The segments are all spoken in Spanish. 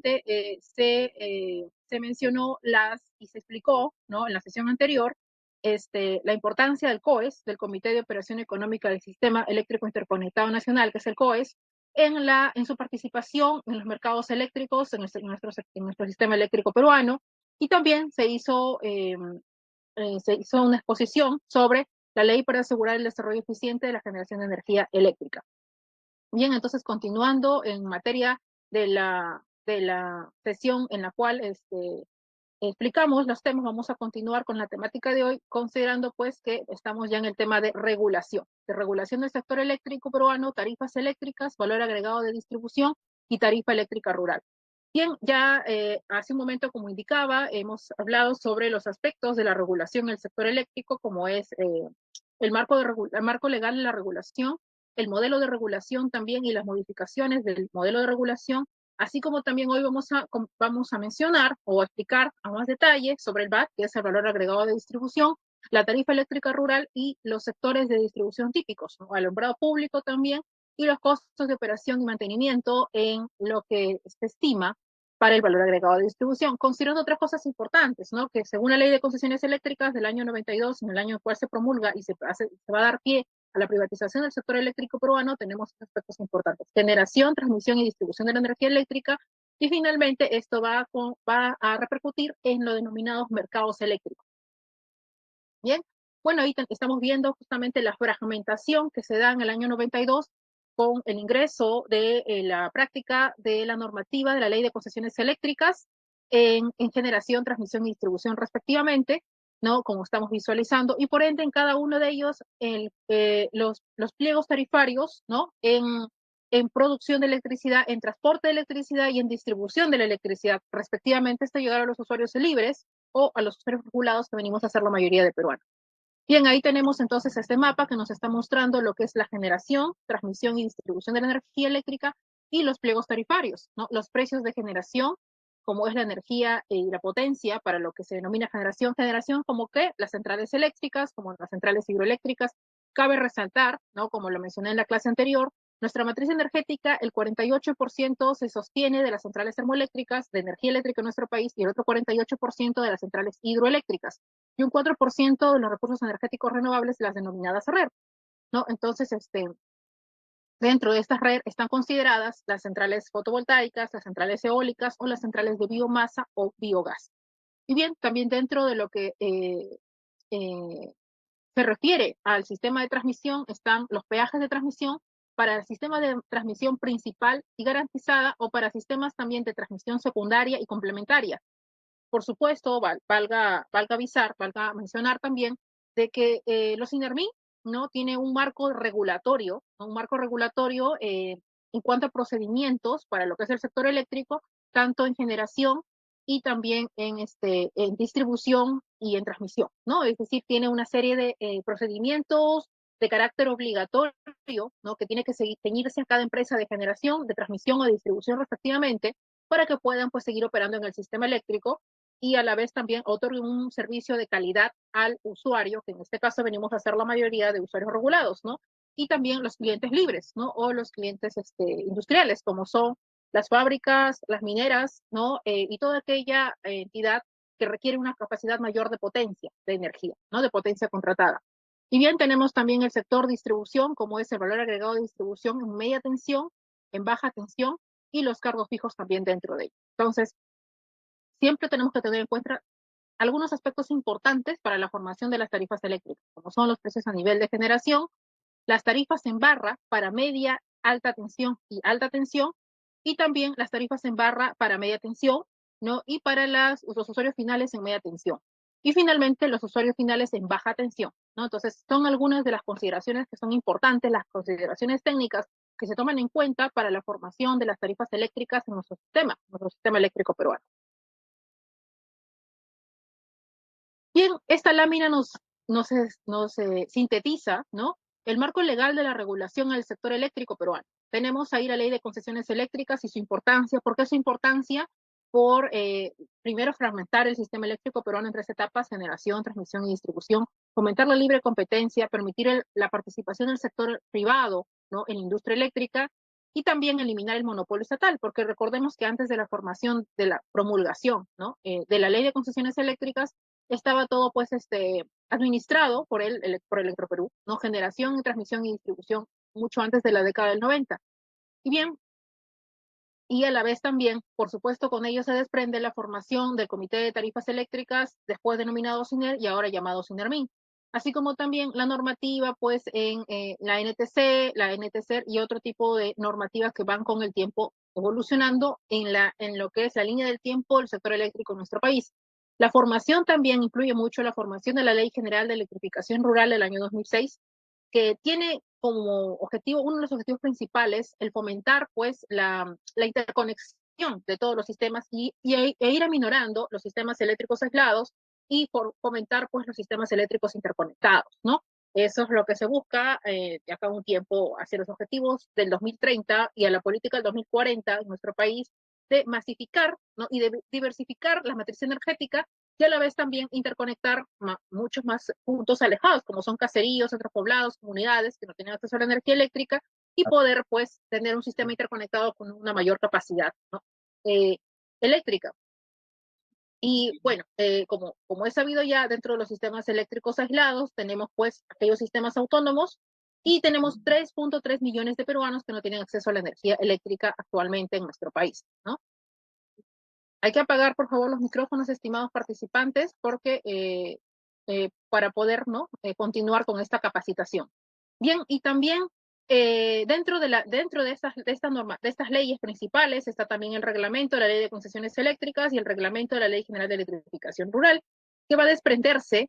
justamente se mencionó y se explicó, ¿no?, en la sesión anterior, la importancia del COES, del Comité de Operación Económica del Sistema Eléctrico Interconectado Nacional, que es el COES, en su participación en los mercados eléctricos en nuestro sistema eléctrico peruano, y también se hizo una exposición sobre la ley para asegurar el desarrollo eficiente de la generación de energía eléctrica. Bien, entonces continuando en materia de la sesión en la cual explicamos los temas, vamos a continuar con la temática de hoy, considerando pues que estamos ya en el tema de regulación del sector eléctrico peruano, tarifas eléctricas, valor agregado de distribución y tarifa eléctrica rural. Bien, ya hace un momento, como indicaba, hemos hablado sobre los aspectos de la regulación en el sector eléctrico, como es el marco legal de la regulación, el modelo de regulación también y las modificaciones del modelo de regulación, así como también hoy vamos a mencionar o explicar a más detalle sobre el VAT, que es el valor agregado de distribución, la tarifa eléctrica rural y los sectores de distribución típicos, ¿no?, alumbrado público también, y los costos de operación y mantenimiento en lo que se estima para el valor agregado de distribución, considerando otras cosas importantes, ¿no?, que según la Ley de Concesiones Eléctricas del año 92, en el año en el cual se promulga y se va a dar pie a la privatización del sector eléctrico peruano, tenemos aspectos importantes: generación, transmisión y distribución de la energía eléctrica, y finalmente esto va a repercutir en los denominados mercados eléctricos. Bien, bueno, ahí estamos viendo justamente la fragmentación que se da en el año 92 con el ingreso de la práctica de la normativa de la Ley de Concesiones Eléctricas en generación, transmisión y distribución respectivamente, ¿no?, como estamos visualizando, y por ende en cada uno de ellos los pliegos tarifarios, ¿no?, en producción de electricidad, en transporte de electricidad y en distribución de la electricidad, respectivamente, hasta llegar a los usuarios libres o a los usuarios regulados, que venimos a ser la mayoría de peruanos. Bien, ahí tenemos entonces este mapa que nos está mostrando lo que es la generación, transmisión y distribución de la energía eléctrica y los pliegos tarifarios, ¿no? Los precios de generación, como es la energía y la potencia, para lo que se denomina generación, como que las centrales eléctricas, como las centrales hidroeléctricas. Cabe resaltar, ¿no?, como lo mencioné en la clase anterior, nuestra matriz energética, el 48% se sostiene de las centrales termoeléctricas, de energía eléctrica en nuestro país, y el otro 48% de las centrales hidroeléctricas, y un 4% de los recursos energéticos renovables, las denominadas RER, ¿no? Entonces, dentro de estas RER están consideradas las centrales fotovoltaicas, las centrales eólicas o las centrales de biomasa o biogás. Y bien, también dentro de lo que eh, se refiere al sistema de transmisión están los peajes de transmisión para el sistema de transmisión principal y garantizada, o para sistemas también de transmisión secundaria y complementaria. Por supuesto, valga mencionar también de que los INERMI, ¿no?, tiene un marco regulatorio, ¿no?, un marco regulatorio en cuanto a procedimientos para lo que es el sector eléctrico, tanto en generación y también en distribución y en transmisión, ¿no? Es decir, tiene una serie de procedimientos de carácter obligatorio, ¿no?, que tiene que ceñirse a cada empresa de generación, de transmisión o de distribución respectivamente, para que puedan pues seguir operando en el sistema eléctrico, y a la vez también otorguen un servicio de calidad al usuario, que en este caso venimos a ser la mayoría de usuarios regulados, ¿no? Y también los clientes libres, ¿no?, o los clientes industriales, como son las fábricas, las mineras, ¿no?, y toda aquella entidad que requiere una capacidad mayor de potencia de energía, ¿no?, de potencia contratada. Y bien, tenemos también el sector distribución, como es el valor agregado de distribución en media tensión, en baja tensión, y los cargos fijos también dentro de ello. Entonces, siempre tenemos que tener en cuenta algunos aspectos importantes para la formación de las tarifas eléctricas, como son los precios a nivel de generación, las tarifas en barra para media, alta tensión y alta tensión, y también las tarifas en barra para media tensión, ¿no?, y para los usuarios finales en media tensión. Y finalmente, los usuarios finales en baja tensión, ¿no? Entonces, son algunas de las consideraciones que son importantes, las consideraciones técnicas que se toman en cuenta para la formación de las tarifas eléctricas en nuestro sistema eléctrico peruano. Bien, esta lámina nos sintetiza, ¿no?, el marco legal de la regulación en el sector eléctrico peruano. Tenemos ahí la Ley de Concesiones Eléctricas y su importancia. ¿Por qué su importancia? Por, primero, fragmentar el sistema eléctrico peruano en tres etapas: generación, transmisión y distribución, fomentar la libre competencia, permitir la participación del sector privado, ¿no?, en la industria eléctrica, y también eliminar el monopolio estatal, porque recordemos que antes de la formación de la promulgación, ¿no? De la ley de concesiones eléctricas, estaba todo pues administrado por Electroperú, ¿no? Generación, transmisión y distribución mucho antes de la década del 90. Y bien, y a la vez también, por supuesto, con ello se desprende la formación del Comité de Tarifas Eléctricas, después denominado SINER y ahora llamado SINERMIN, así como también la normativa pues en la NTC, la NTCER y otro tipo de normativas que van con el tiempo evolucionando en lo que es la línea del tiempo del sector eléctrico en nuestro país. La formación también incluye mucho la formación de la Ley General de Electrificación Rural del año 2006, que tiene como objetivo, uno de los objetivos principales, el fomentar pues la interconexión de todos los sistemas e ir aminorando los sistemas eléctricos aislados y fomentar pues los sistemas eléctricos interconectados, ¿no? Eso es lo que se busca de acá a un tiempo hacia los objetivos del 2030 y a la política del 2040 en nuestro país de masificar, ¿no? Y de diversificar la matriz energética y a la vez también interconectar muchos más puntos alejados, como son caseríos, otros poblados, comunidades que no tienen acceso a la energía eléctrica y poder pues tener un sistema interconectado con una mayor capacidad, ¿no? eh, eléctrica. Y bueno, como es sabido ya, dentro de los sistemas eléctricos aislados tenemos pues aquellos sistemas autónomos y tenemos 3.3 millones de peruanos que no tienen acceso a la energía eléctrica actualmente en nuestro país, ¿no? Hay que apagar, por favor, los micrófonos, estimados participantes, porque para poder, ¿no? Continuar con esta capacitación. Bien, y también dentro de estas leyes principales está también el reglamento de la Ley de Concesiones Eléctricas y el reglamento de la Ley General de Electrificación Rural, que va a desprenderse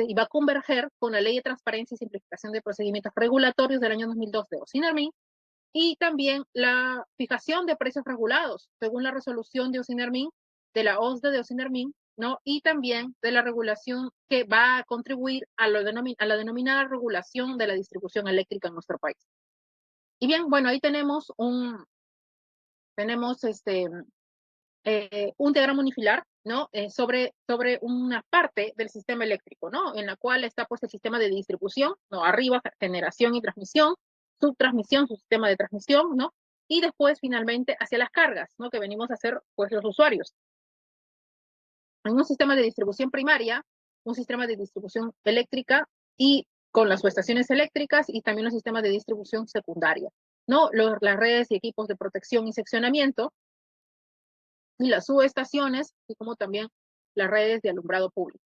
y va a converger con la Ley de Transparencia y Simplificación de Procedimientos Regulatorios del año 2002 de OSINARMIN, y también la fijación de precios regulados, según la resolución de OSINERMIN, de la OSDE de OSINERMIN, ¿no? Y también de la regulación que va a contribuir a la denominada regulación de la distribución eléctrica en nuestro país. Y bien, bueno, ahí tenemos un diagrama unifilar, ¿no? Sobre una parte del sistema eléctrico, ¿no? En la cual está pues el sistema de distribución, ¿no? Arriba, generación y transmisión, subtransmisión, su sistema de transmisión, ¿no? Y después finalmente hacia las cargas, ¿no? Que venimos a hacer pues los usuarios. En un sistema de distribución primaria, un sistema de distribución eléctrica y con las subestaciones eléctricas y también los sistemas de distribución secundaria, ¿no? Las redes y equipos de protección y seccionamiento, y las subestaciones, y como también las redes de alumbrado público.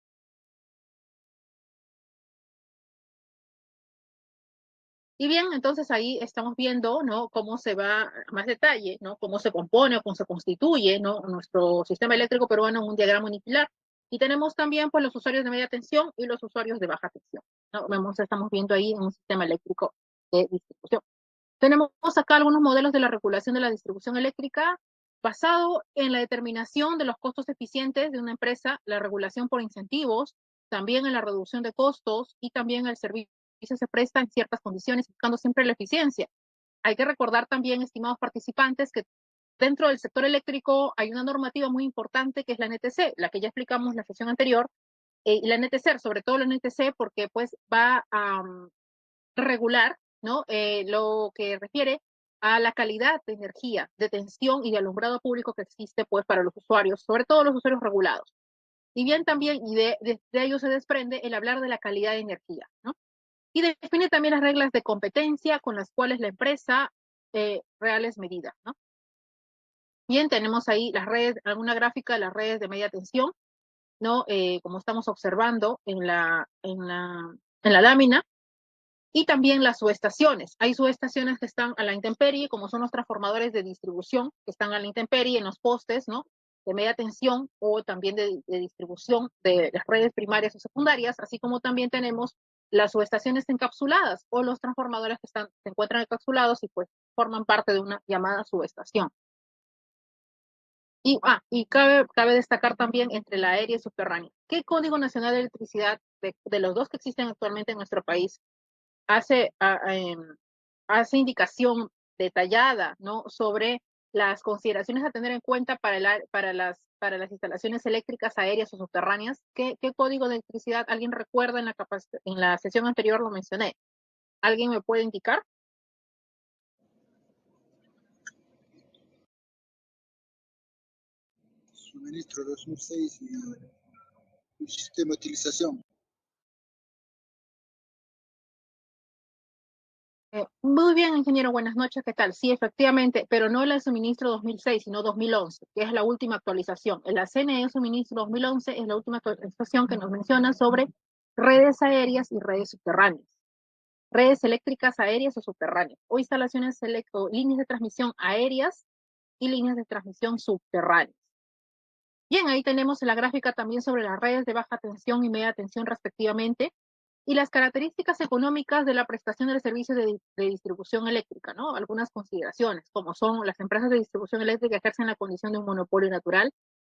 Y bien, entonces ahí estamos viendo, ¿no? Cómo se va a más detalle, ¿no? Cómo se compone o cómo se constituye, ¿no? Nuestro sistema eléctrico peruano en un diagrama unifilar. Y tenemos también, pues, los usuarios de media tensión y los usuarios de baja tensión, ¿no? Estamos viendo ahí un sistema eléctrico de distribución. Tenemos acá algunos modelos de la regulación de la distribución eléctrica basado en la determinación de los costos eficientes de una empresa, la regulación por incentivos, también en la reducción de costos y también el servicio se presta en ciertas condiciones, buscando siempre la eficiencia. Hay que recordar también, estimados participantes, que dentro del sector eléctrico hay una normativa muy importante que es la NTC, la que ya explicamos en la sesión anterior, y la NTC, sobre todo la NTC, porque pues va a regular, ¿no? Lo que refiere a la calidad de energía, de tensión y de alumbrado público que existe pues para los usuarios, sobre todo los usuarios regulados. Y bien también, y de ello se desprende el hablar de la calidad de energía, ¿no? Y define también las reglas de competencia con las cuales la empresa reales medidas, ¿no? Bien, tenemos ahí las redes, alguna gráfica de las redes de media tensión, ¿no? Como estamos observando en la lámina, y también las subestaciones. Hay subestaciones que están a la intemperie, como son los transformadores de distribución, que están a la intemperie en los postes, ¿no? De media tensión o también de distribución de las redes primarias o secundarias, así como también tenemos las subestaciones encapsuladas o los transformadores que se encuentran encapsulados y pues forman parte de una llamada subestación. Y cabe destacar también entre la aérea y subterránea. ¿Qué Código Nacional de Electricidad de los dos que existen actualmente en nuestro país hace, hace indicación detallada, ¿no? Sobre las consideraciones a tener en cuenta para las instalaciones eléctricas aéreas o subterráneas? ¿Qué código de electricidad alguien recuerda en la sesión anterior lo mencioné? ¿Alguien me puede indicar? suministro 2006 y sistema de utilización. Muy bien, ingeniero, buenas noches, ¿qué tal? Sí, efectivamente, pero no el suministro 2006, sino 2011, que es la última actualización. El CNE suministro 2011 es la última actualización que nos menciona sobre redes aéreas y redes subterráneas, redes eléctricas aéreas o subterráneas, o instalaciones o líneas de transmisión aéreas y líneas de transmisión subterráneas. Bien, ahí tenemos la gráfica también sobre las redes de baja tensión y media tensión respectivamente, y las características económicas de la prestación del servicio de distribución eléctrica, ¿no? Algunas consideraciones, como son las empresas de distribución eléctrica ejercen la condición de un monopolio natural.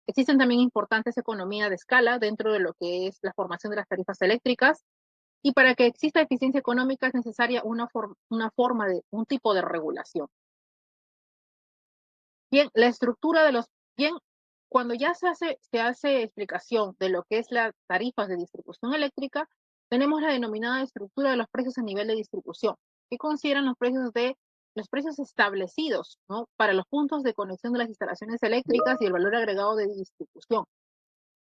Existen también importantes economías de escala dentro de lo que es la formación de las tarifas eléctricas, y para que exista eficiencia económica es necesaria un tipo de regulación. Bien, la estructura de bien, cuando ya se hace explicación de lo que es las tarifas de distribución eléctrica, tenemos la denominada estructura de los precios a nivel de distribución, que consideran los precios establecidos, ¿no? Para los puntos de conexión de las instalaciones eléctricas y el valor agregado de distribución.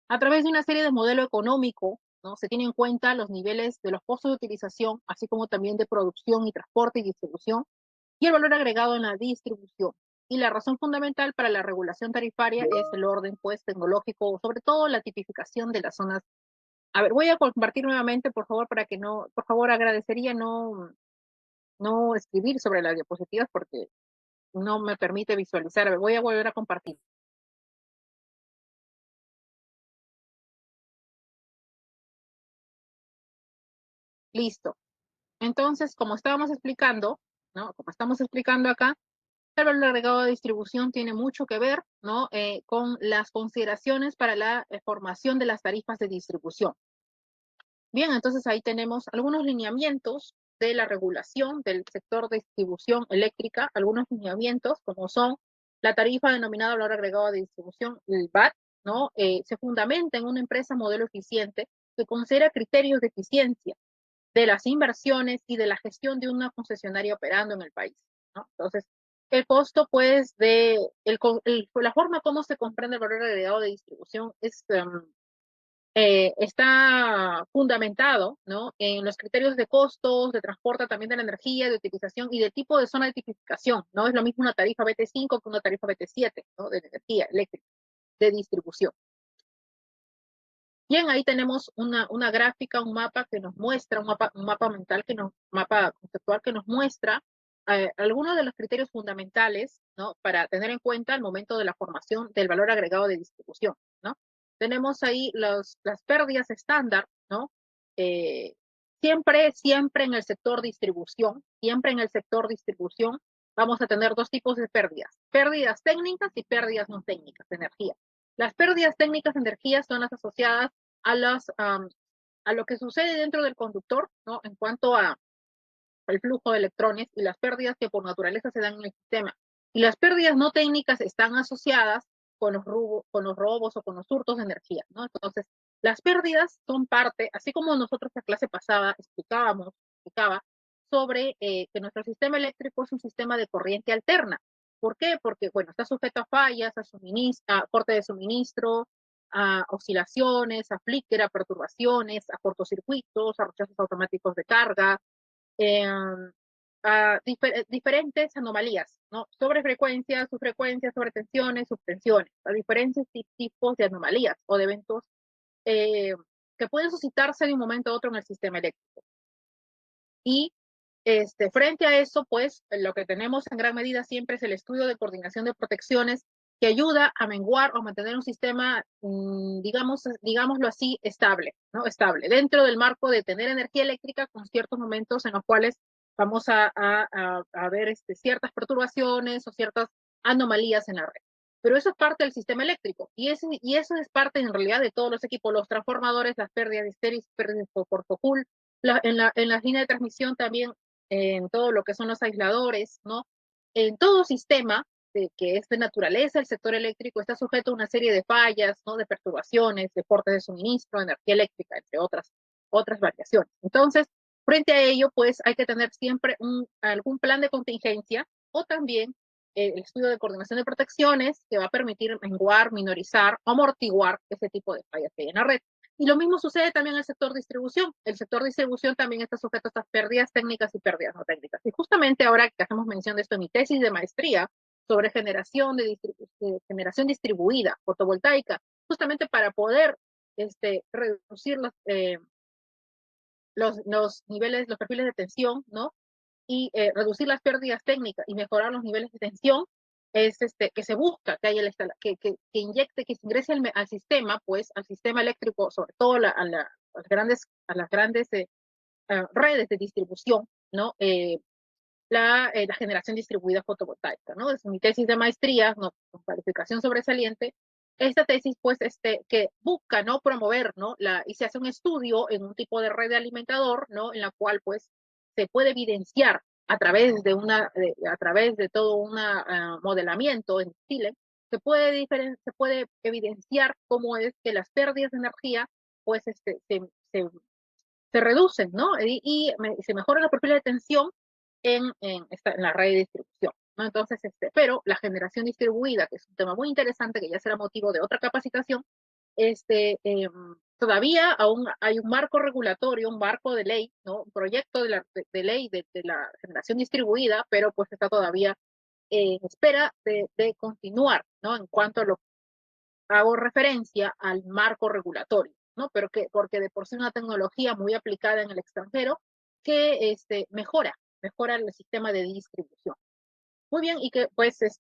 A través de una serie de modelo económico, ¿no? Se tienen en cuenta los niveles de los costos de utilización, así como también de producción y transporte y distribución, y el valor agregado en la distribución. Y la razón fundamental para la regulación tarifaria es el orden, pues, tecnológico, sobre todo la tipificación de las zonas. A ver, voy a compartir nuevamente, por favor, para que no, por favor, agradecería no escribir sobre las diapositivas porque no me permite visualizar. A ver, voy a volver a compartir. Listo. Entonces, como estábamos explicando, ¿no? Como estamos explicando acá, el valor agregado de distribución tiene mucho que ver, ¿no? Con las consideraciones para la formación de las tarifas de distribución. Bien, entonces ahí tenemos algunos lineamientos de la regulación del sector de distribución eléctrica, algunos lineamientos como son la tarifa denominada valor agregado de distribución, el VAT, ¿no? Se fundamenta en una empresa modelo eficiente que considera criterios de eficiencia de las inversiones y de la gestión de una concesionaria operando en el país, ¿no? Entonces, el costo, pues, la forma como se comprende el valor agregado de distribución está fundamentado, ¿no? En los criterios de costos, de transporte, también de la energía, de utilización y de tipo de zona de tipificación. No es lo mismo una tarifa BT5 que una tarifa BT7, ¿no? De energía eléctrica, de distribución. Bien, ahí tenemos una gráfica, un mapa que nos muestra, un mapa mental, mapa conceptual que nos muestra algunos de los criterios fundamentales, ¿no? Para tener en cuenta al momento de la formación del valor agregado de distribución, ¿no? Tenemos ahí las pérdidas estándar, ¿no? Eh, siempre en el sector distribución, vamos a tener dos tipos de pérdidas técnicas y pérdidas no técnicas de energía. Las pérdidas técnicas de energía son las asociadas a lo que sucede dentro del conductor, ¿no? En cuanto al flujo de electrones y las pérdidas que por naturaleza se dan en el sistema. Y las pérdidas no técnicas están asociadas con los robos o con los hurtos de energía, ¿no? Entonces, las pérdidas son parte, así como nosotros en la clase pasada explicaba sobre que nuestro sistema eléctrico es un sistema de corriente alterna. ¿Por qué? Porque, bueno, está sujeto a fallas, a corte de suministro, a oscilaciones, a flicker, a perturbaciones, a cortocircuitos, a rechazos automáticos de carga, eh, a diferentes anomalías, ¿no? Sobre frecuencias, subfrecuencias, sobre tensiones, subtensiones, a diferentes tipos de anomalías o de eventos eh, que pueden suscitarse de un momento a otro en el sistema eléctrico. Y frente a eso, pues, lo que tenemos en gran medida siempre es el estudio de coordinación de protecciones que ayuda a menguar o mantener un sistema, digámoslo así, estable, ¿no? Estable, dentro del marco de tener energía eléctrica con ciertos momentos en los cuales vamos a ver ciertas perturbaciones o ciertas anomalías en la red. Pero eso es parte del sistema eléctrico y eso es parte en realidad de todos los equipos, los transformadores, las pérdidas de estéreo, pérdidas por focul, en las líneas de transmisión también, en todo lo que son los aisladores, ¿no? En todo sistema que es de naturaleza, el sector eléctrico está sujeto a una serie de fallas, ¿no? De perturbaciones, de cortes de suministro, energía eléctrica, entre otras variaciones. Entonces, frente a ello, pues hay que tener siempre algún plan de contingencia o también el estudio de coordinación de protecciones que va a permitir menguar, minorizar o amortiguar ese tipo de fallas que hay en la red. Y lo mismo sucede también en el sector distribución. El sector distribución también está sujeto a estas pérdidas técnicas y pérdidas no técnicas. Y justamente ahora que hacemos mención de esto en mi tesis de maestría sobre de generación distribuida fotovoltaica, justamente para poder reducir los niveles, los perfiles de tensión, ¿no? Y reducir las pérdidas técnicas y mejorar los niveles de tensión, es que se busca que haya que inyecte, que se ingrese al sistema, pues al sistema eléctrico, sobre todo a las grandes redes de distribución, ¿no? La generación distribuida fotovoltaica, ¿no? Es mi tesis de maestría, ¿no? Con calificación sobresaliente. Esta tesis, pues, que busca, ¿no? Promover, ¿no? Y se hace un estudio en un tipo de red de alimentador, ¿no? En la cual, pues, se puede evidenciar a través de todo un modelamiento en Chile, se puede evidenciar cómo es que las pérdidas de energía, pues, se, se reducen, ¿no? Se mejora los perfiles de tensión en la red de distribución, ¿no? Entonces, pero la generación distribuida, que es un tema muy interesante, que ya será motivo de otra capacitación, todavía aún hay un marco regulatorio, un marco de ley, ¿no? Un proyecto de ley de la generación distribuida, pero pues está todavía en espera de continuar, ¿no? En cuanto a lo hago referencia al marco regulatorio, ¿no? Pero porque de por sí una tecnología muy aplicada en el extranjero que mejora el sistema de distribución. Muy bien, y que pues es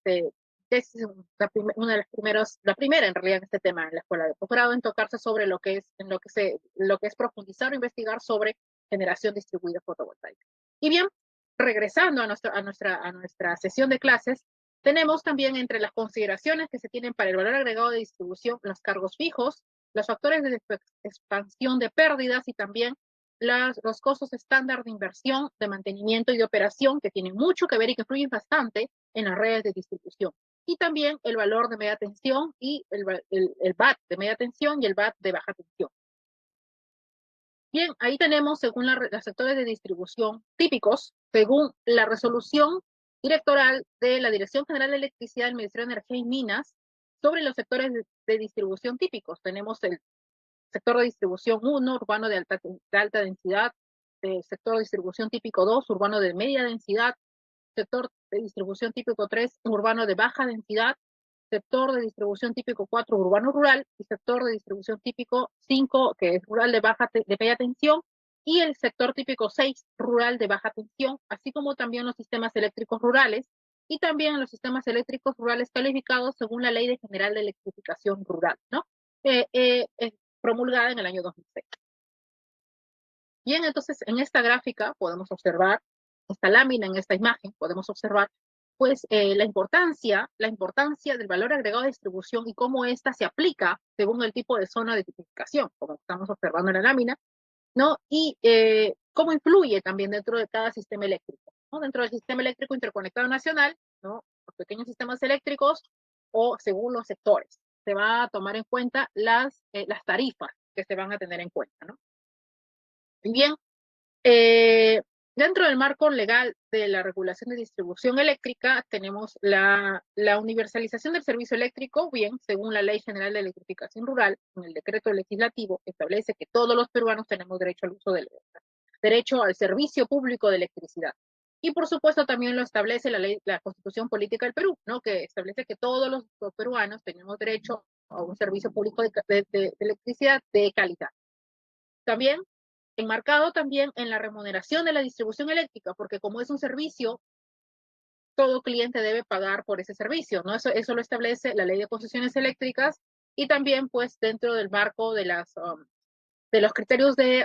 una de las primeros, la primera en realidad en este tema en la escuela de posgrado en tocarse sobre lo que es profundizar o investigar sobre generación distribuida fotovoltaica. Y bien, regresando a nuestra sesión de clases, tenemos también entre las consideraciones que se tienen para el valor agregado de distribución los cargos fijos, los factores de expansión de pérdidas y también los costos estándar de inversión, de mantenimiento y de operación que tienen mucho que ver y que influyen bastante en las redes de distribución. Y también el valor de media tensión y el VAT de media tensión y el VAT de baja tensión. Bien, ahí tenemos, según los sectores de distribución típicos, según la resolución directoral de la Dirección General de Electricidad del Ministerio de Energía y Minas, sobre los sectores de distribución típicos. Tenemos el sector de distribución 1, urbano de alta densidad, sector de distribución típico 2, urbano de media densidad, sector de distribución típico 3, urbano de baja densidad, sector de distribución típico 4, urbano rural, y sector de distribución típico 5, que es rural de media tensión, y el sector típico 6, rural de baja tensión, así como también los sistemas eléctricos rurales, y también los sistemas eléctricos rurales calificados según la Ley General de Electrificación Rural, ¿no? Promulgada en el año 2006. Bien, entonces en esta gráfica podemos observar, esta lámina, en esta imagen, podemos observar pues la importancia del valor agregado de distribución y cómo ésta se aplica según el tipo de zona de tipificación, como estamos observando en la lámina, ¿no? Y cómo influye también dentro de cada sistema eléctrico, ¿no? Dentro del sistema eléctrico interconectado nacional, ¿no? Los pequeños sistemas eléctricos o según los sectores. Se va a tomar en cuenta las tarifas que se van a tener en cuenta, ¿no? Bien, eh, dentro del marco legal de la regulación de distribución eléctrica, tenemos la universalización del servicio eléctrico, bien, según la Ley General de Electrificación Rural, en el decreto legislativo, establece que todos los peruanos tenemos derecho al uso derecho al servicio público de electricidad. Y por supuesto también lo establece la Constitución Política del Perú, ¿no? Que establece que todos los peruanos tenemos derecho a un servicio público de electricidad de calidad. También enmarcado también en la remuneración de la distribución eléctrica, porque como es un servicio, todo cliente debe pagar por ese servicio, ¿no? Eso lo establece la Ley de Concesiones Eléctricas y también, pues, dentro del marco de los criterios de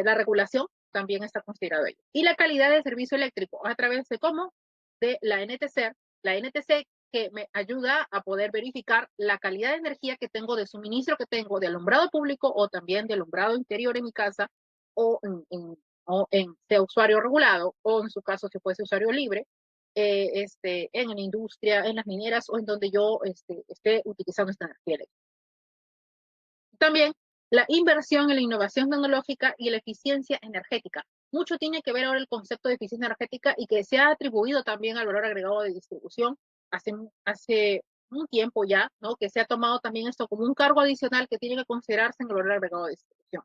la regulación, también está considerado ello. Y la calidad del servicio eléctrico, a través de cómo, de la NTC que me ayuda a poder verificar la calidad de energía que tengo, de suministro que tengo, de alumbrado público o también de alumbrado interior en mi casa o sea usuario regulado o en su caso si fuese usuario libre, en la industria, en las mineras o en donde yo esté utilizando esta energía eléctrica. También la inversión en la innovación tecnológica y la eficiencia energética. mucho tiene que ver ahora el concepto de eficiencia energética y que se ha atribuido también al valor agregado de distribución hace un tiempo ya, ¿no? Que se ha tomado también esto como un cargo adicional que tiene que considerarse en el valor agregado de distribución.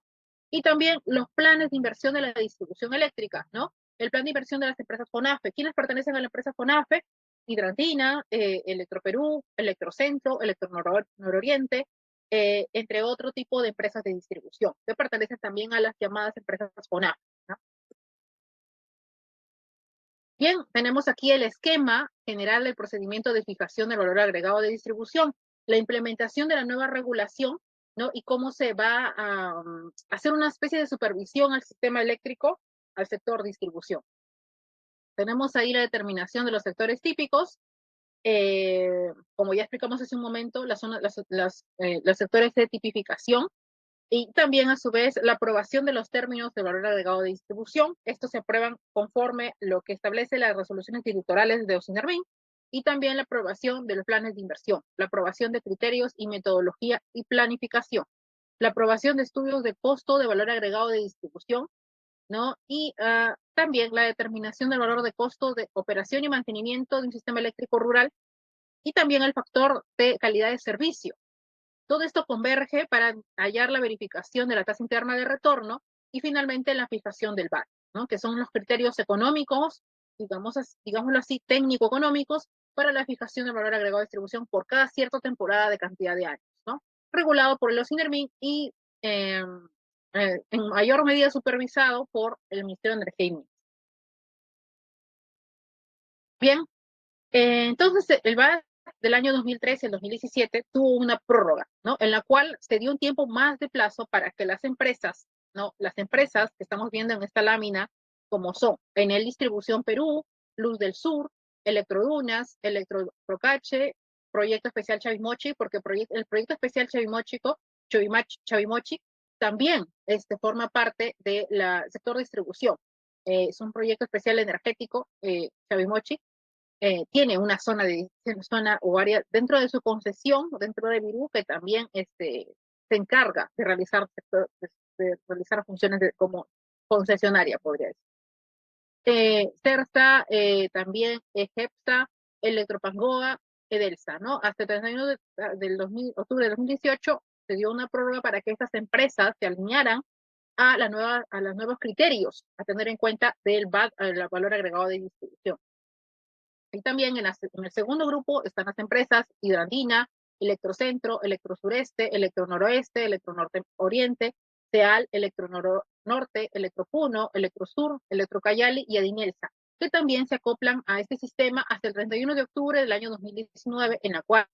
Y también los planes de inversión de la distribución eléctrica, ¿no? El plan de inversión de las empresas FONAFE. ¿Quiénes pertenecen a la empresa FONAFE? Hidrantina, Electroperú, Electrocentro, Electronororiente, entre otro tipo de empresas de distribución, que pertenecen también a las llamadas empresas FONAFE, ¿no? Bien, tenemos aquí el esquema general del procedimiento de fijación del valor agregado de distribución, la implementación de la nueva regulación, ¿no? Y cómo se va a hacer una especie de supervisión al sistema eléctrico, al sector distribución. Tenemos ahí la determinación de los sectores típicos, como ya explicamos hace un momento, los sectores de tipificación, y también, a su vez, la aprobación de los términos de valor agregado de distribución. Estos se aprueban conforme lo que establece las resoluciones directorales de OSINERMIN, y también la aprobación de los planes de inversión, la aprobación de criterios y metodología y planificación, la aprobación de estudios de costo de valor agregado de distribución, ¿no? Y también la determinación del valor de costo de operación y mantenimiento de un sistema eléctrico rural, y también el factor de calidad de servicio. Todo esto converge para hallar la verificación de la tasa interna de retorno y finalmente la fijación del VAT, ¿no? Que son los criterios económicos, digámoslo así, técnico-económicos, para la fijación del valor agregado de distribución por cada cierta temporada de cantidad de años, ¿no? Regulado por el OSINERMIN y eh, en mayor medida supervisado por el Ministerio de Energía y Minas. Bien, entonces, el VAT del año 2013 al 2017 tuvo una prórroga, ¿no? En la cual se dio un tiempo más de plazo para que las empresas, ¿no? Las empresas que estamos viendo en esta lámina, como son Enel Distribución Perú, Luz del Sur, Electrodunas, Electroprocache, Proyecto Especial Chavimochi, porque el Proyecto Especial Chavimochi también forma parte del sector distribución. Es un proyecto especial energético, Chavimochi, tiene una zona o área dentro de su concesión, dentro de Virú, que también se encarga de realizar funciones como concesionaria, podría decir. CERSA, también EGEPSA, Electropangoa, Edelsa, ¿no? Hasta el 31 octubre de 2018 se dio una prórroga para que estas empresas se alinearan a los nuevos criterios a tener en cuenta del VAT, el valor agregado de distribución. Y también en el segundo grupo están las empresas Hidrandina, Electrocentro, Electrosureste, Electronoroeste, Electronorte Oriente, CEAL, Electronorte, Electropuno, Electrosur, Electrocayali y Adinelsa, que también se acoplan a este sistema hasta el 31 de octubre del año 2019, en la cual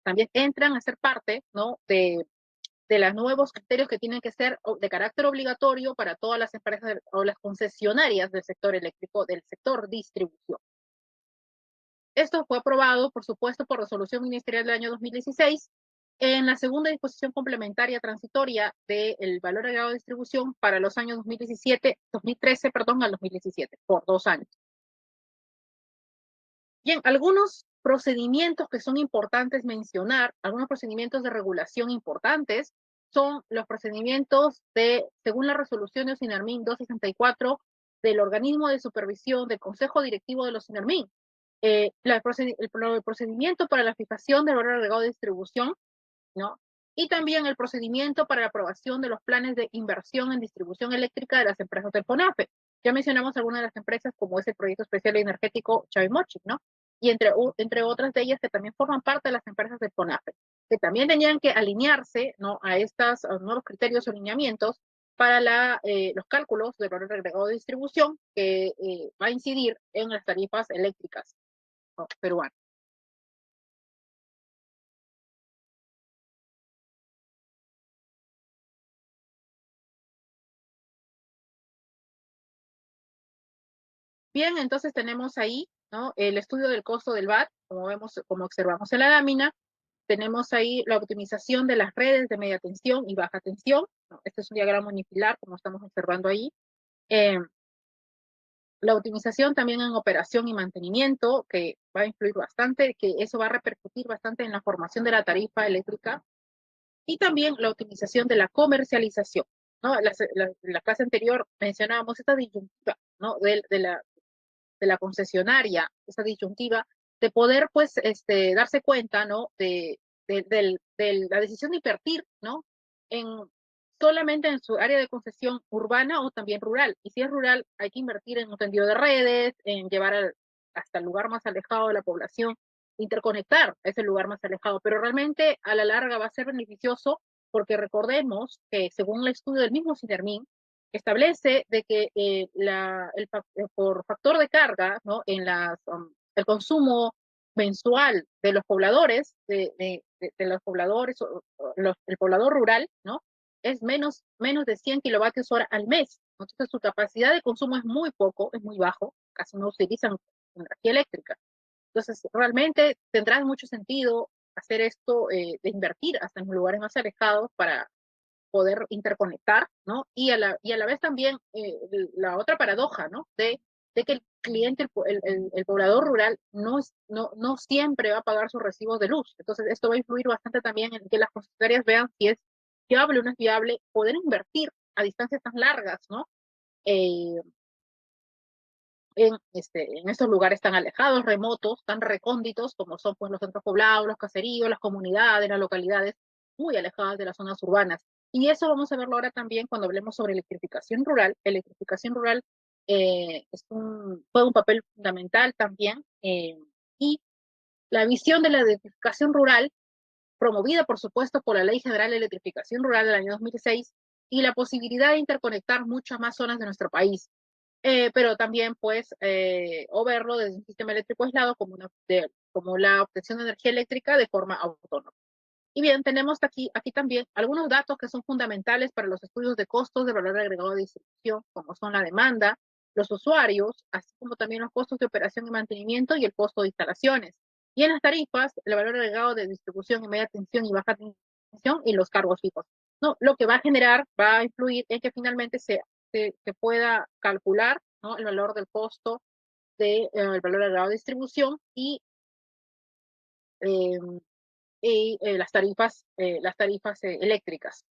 también entran a ser parte, ¿no? de los nuevos criterios que tienen que ser de carácter obligatorio para todas las empresas o las concesionarias del sector eléctrico, del sector distribución. Esto fue aprobado, por supuesto, por resolución ministerial del año 2016 en la segunda disposición complementaria transitoria del valor agregado de distribución para los años 2013, perdón, al 2017, por 2 años. Bien, algunos procedimientos que son importantes mencionar, algunos procedimientos de regulación importantes, son los procedimientos según la resolución de OSINERMIN 264 del organismo de supervisión del Consejo Directivo de los OSINERMIN. El procedimiento para la fijación del valor agregado de distribución, ¿no? Y también el procedimiento para la aprobación de los planes de inversión en distribución eléctrica de las empresas del FONAFE. Ya mencionamos algunas de las empresas, como es el Proyecto Especial Energético Chavimochic, ¿no? Y entre otras de ellas que también forman parte de las empresas del FONAFE, que también tenían que alinearse, ¿no? A estos nuevos criterios o alineamientos para los cálculos del valor agregado de distribución que va a incidir en las tarifas eléctricas, ¿no? Peruanas. Bien, entonces tenemos ahí, ¿no? El estudio del costo del VAT, como observamos en la lámina. Tenemos ahí la optimización de las redes de media tensión y baja tensión, ¿no? Este es un diagrama unifilar, como estamos observando ahí. La optimización también en operación y mantenimiento, que va a influir bastante, que eso va a repercutir bastante en la formación de la tarifa eléctrica. Y también la optimización de la comercialización. ¿no? La clase anterior mencionábamos esta disyuntiva, ¿no? De la concesionaria, esa disyuntiva, de poder, pues, darse cuenta, ¿no? De la decisión de invertir, ¿no? En, solamente en su área de concesión urbana o también rural. Y si es rural, hay que invertir en un tendido de redes, en llevar hasta el lugar más alejado de la población, interconectar a ese lugar más alejado. Pero realmente a la larga va a ser beneficioso porque recordemos que según el estudio del mismo Sinermin, establece de que por factor de carga, ¿no? El consumo mensual de los pobladores, de los pobladores, el poblador rural, ¿no? Es menos de 100 kilovatios hora al mes. Entonces su capacidad de consumo es muy poco, es muy bajo, casi no utilizan energía eléctrica. Entonces realmente tendrá mucho sentido hacer esto, de invertir hasta en los lugares más alejados para poder interconectar, ¿no? Y a la vez también la otra paradoja, ¿no? De que el cliente, el poblador rural, no siempre va a pagar sus recibos de luz. Entonces, esto va a influir bastante también en que las concesionarias vean si es viable o no es viable poder invertir a distancias tan largas, ¿no? Eh, en estos lugares tan alejados, remotos, tan recónditos como son pues los centros poblados, los caseríos, las comunidades, las localidades muy alejadas de las zonas urbanas. Y eso vamos a verlo ahora también cuando hablemos sobre electrificación rural. Electrificación rural juega un papel fundamental también, y la visión de la electrificación rural, promovida por supuesto por la Ley General de Electrificación Rural del año 2006, y la posibilidad de interconectar muchas más zonas de nuestro país, pero también pues o verlo desde un sistema eléctrico aislado como la obtención de energía eléctrica de forma autónoma. Y bien, tenemos aquí también algunos datos que son fundamentales para los estudios de costos de valor agregado de distribución, como son la demanda, los usuarios, así como también los costos de operación y mantenimiento y el costo de instalaciones. Y en las tarifas, el valor agregado de distribución y media tensión y baja tensión y los cargos fijos. No, lo que va a generar, va a influir en que finalmente se pueda calcular, ¿no? El valor del costo del valor agregado de distribución eh, las tarifas eléctricas.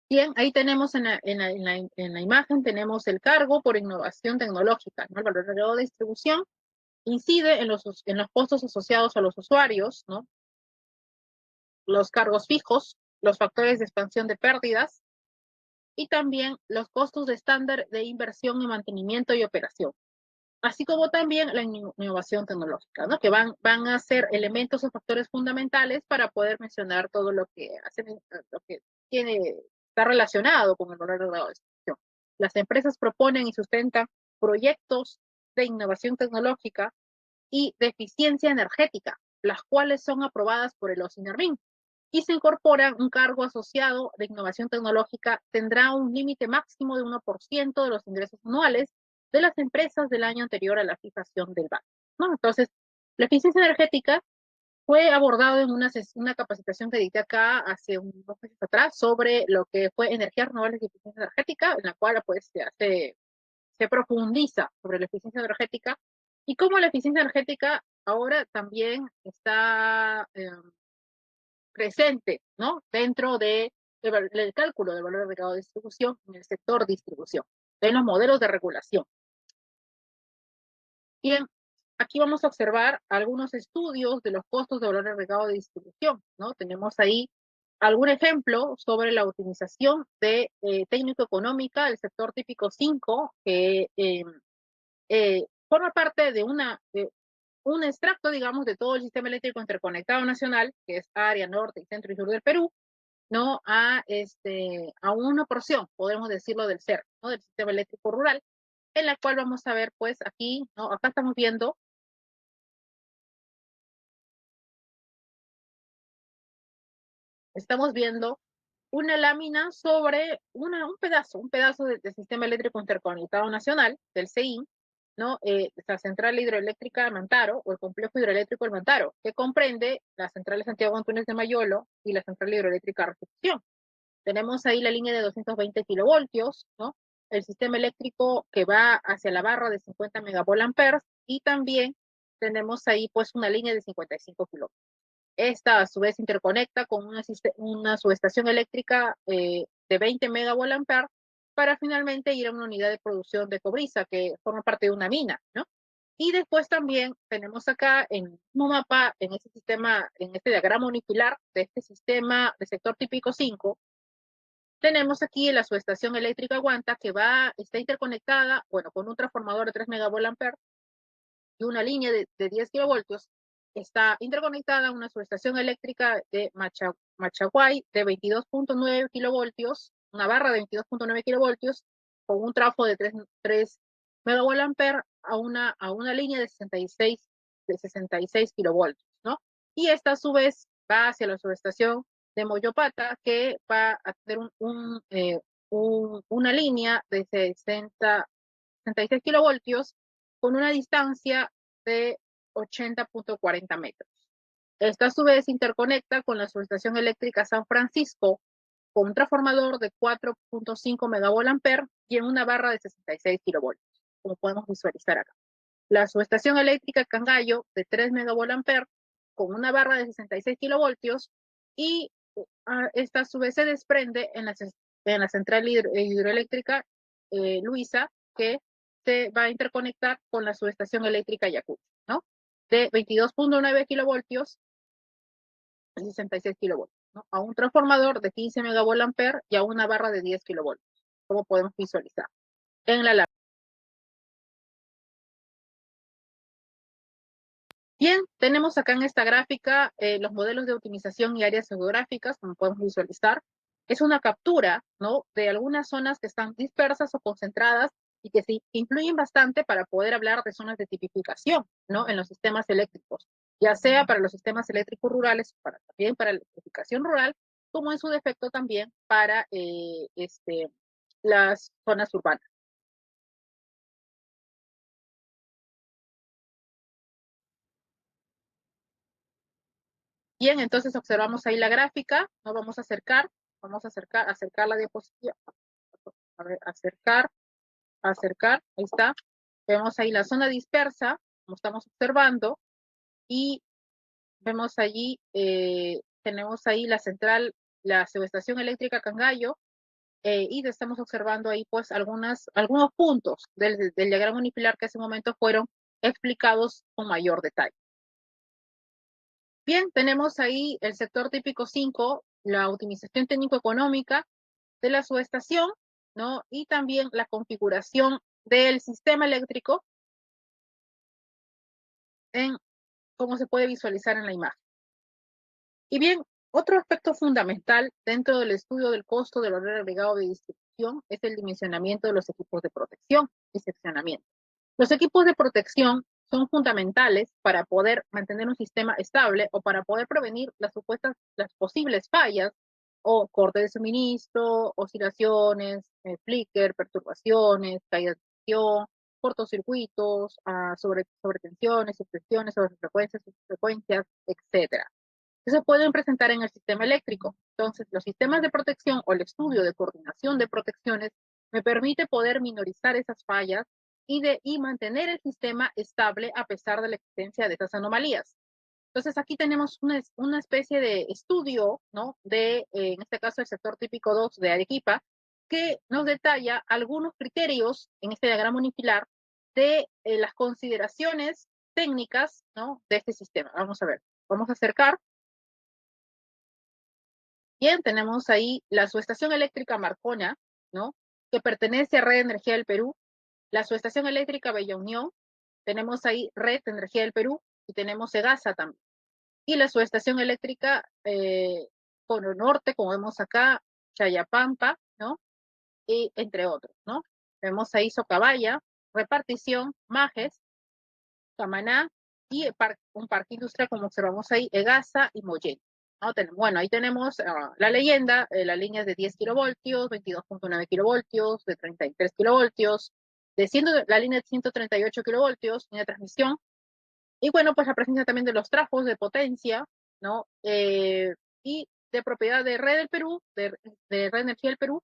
Bien, ahí tenemos en la imagen, tenemos el cargo por innovación tecnológica, ¿no? El valor agregado de distribución incide en los costos asociados a los usuarios, ¿no? Los cargos fijos, los factores de expansión de pérdidas y también los costos de estándar de inversión y mantenimiento y operación, así como también la innovación tecnológica, ¿no? Que van a ser elementos o factores fundamentales para poder mencionar todo lo que lo que está relacionado con el valor agregado de distribución. Las empresas proponen y sustentan proyectos de innovación tecnológica y de eficiencia energética, las cuales son aprobadas por el OSINERMIN, y se incorpora un cargo asociado de innovación tecnológica, tendrá un límite máximo de 1% de los ingresos anuales de las empresas del año anterior a la fijación del banco, ¿no? Entonces, la eficiencia energética fue abordado en una capacitación que dicté acá hace unos meses atrás sobre lo que fue energías renovables y eficiencia energética, en la cual pues se profundiza sobre la eficiencia energética y cómo la eficiencia energética ahora también está presente, ¿no? Dentro del cálculo del valor agregado de distribución en el sector distribución, en los modelos de regulación. Bien, aquí vamos a observar algunos estudios de los costos de valor agregado de distribución, ¿no? Tenemos ahí algún ejemplo sobre la utilización de técnico-económica, el sector típico 5, que forma parte de un extracto, digamos, de todo el sistema eléctrico interconectado nacional, que es área norte, centro y sur del Perú, ¿no? A una porción, podemos decirlo, del SER, ¿no? Del sistema eléctrico rural, en la cual vamos a ver, pues, aquí, ¿no? Acá estamos viendo una lámina sobre un pedazo del sistema eléctrico interconectado nacional, del CEIN, ¿no? La central hidroeléctrica de Mantaro, o el complejo hidroeléctrico del Mantaro, que comprende las centrales Santiago Antunes de Mayolo y la central hidroeléctrica Recepción. Tenemos ahí la línea de 220 kilovoltios, ¿no? El sistema eléctrico que va hacia la barra de 50 megavoltamperes y también tenemos ahí pues una línea de 55 kilómetros. Esta a su vez interconecta con una subestación eléctrica de 20 megavolt-ampere para finalmente ir a una unidad de producción de cobriza que forma parte de una mina, ¿no? Y después también tenemos acá en el mismo mapa, en este sistema, en este diagrama unifilar de este sistema de sector típico 5, tenemos aquí la subestación eléctrica Guanta que está interconectada, bueno, con un transformador de 3 megavolt-ampere y una línea de 10 kilovoltios. Está interconectada a una subestación eléctrica de Machaguay de 22.9 kilovoltios, una barra de 22.9 kilovoltios, con un trafo de 3 megavolt-ampere a una línea de 66 kilovoltios, ¿no? Y esta a su vez va hacia la subestación de Moyopata, que va a tener una línea de 66 kilovoltios con una distancia de 80.40 metros. Esta a su vez interconecta con la subestación eléctrica San Francisco con un transformador de 4.5 megavolt-ampere y en una barra de 66 kilovoltios, como podemos visualizar acá. La subestación eléctrica Cangallo de 3 megavolt-ampere con una barra de 66 kilovoltios y esta a su vez se desprende en la central hidroeléctrica Luisa, que se va a interconectar con la subestación eléctrica Ayacucho, ¿no? De 22.9 kilovoltios y 66 kilovoltios, ¿no? A un transformador de 15 megavolt-ampere y a una barra de 10 kilovoltios, como podemos visualizar en la lámina. Bien, tenemos acá en esta gráfica los modelos de optimización y áreas geográficas, como podemos visualizar. Es una captura, ¿no?, de algunas zonas que están dispersas o concentradas y que se influyen bastante para poder hablar de zonas de tipificación, ¿no?, en los sistemas eléctricos, ya sea para los sistemas eléctricos rurales, también para la electrificación rural, como en su defecto también para las zonas urbanas. Bien, entonces observamos ahí la gráfica, nos acercar la diapositiva, a ver, acercar, ahí está. Vemos ahí la zona dispersa, como estamos observando, y vemos allí, tenemos ahí la central, la subestación eléctrica Cangallo, y estamos observando ahí pues algunos puntos del diagrama unifilar que hace un momento fueron explicados con mayor detalle. Bien, tenemos ahí el sector típico 5, la optimización técnico-económica de la subestación, ¿no? Y también la configuración del sistema eléctrico en cómo se puede visualizar en la imagen. Y bien, otro aspecto fundamental dentro del estudio del costo del valor agregado de distribución es el dimensionamiento de los equipos de protección y seccionamiento. Los equipos de protección son fundamentales para poder mantener un sistema estable o para poder prevenir las posibles fallas o corte de suministro, oscilaciones, flicker, perturbaciones, caída de tensión, cortocircuitos, sobretensiones, subtensiones, sobrefrecuencias, subfrecuencias, etcétera, que se pueden presentar en el sistema eléctrico. Entonces, los sistemas de protección o el estudio de coordinación de protecciones me permite poder minorizar esas fallas y mantener el sistema estable a pesar de la existencia de esas anomalías. Entonces, aquí tenemos una especie de estudio, ¿no?, en este caso, el sector típico 2 de Arequipa, que nos detalla algunos criterios en este diagrama unifilar de las consideraciones técnicas, ¿no?, de este sistema. Vamos a ver, vamos a acercar. Bien, tenemos ahí la subestación eléctrica Marcona, ¿no?, que pertenece a Red de Energía del Perú, la subestación eléctrica Bella Unión, tenemos ahí Red de Energía del Perú y tenemos EGASA también. Y la subestación eléctrica Cono Norte, como vemos acá, Chayapampa, ¿no?, y entre otros, ¿no? Vemos ahí Socabaya, Repartición, Majes, Camaná y un parque industrial, como observamos ahí, EGASA y Mollén, ¿no? Bueno, ahí tenemos la leyenda, la línea de 10 kilovoltios, 22.9 kilovoltios, de 33 kilovoltios, la línea de 138 kilovoltios, línea de transmisión, y bueno, pues la presencia también de los trafos de potencia, ¿no? Y de propiedad de Red del Perú, de Red Energía del Perú,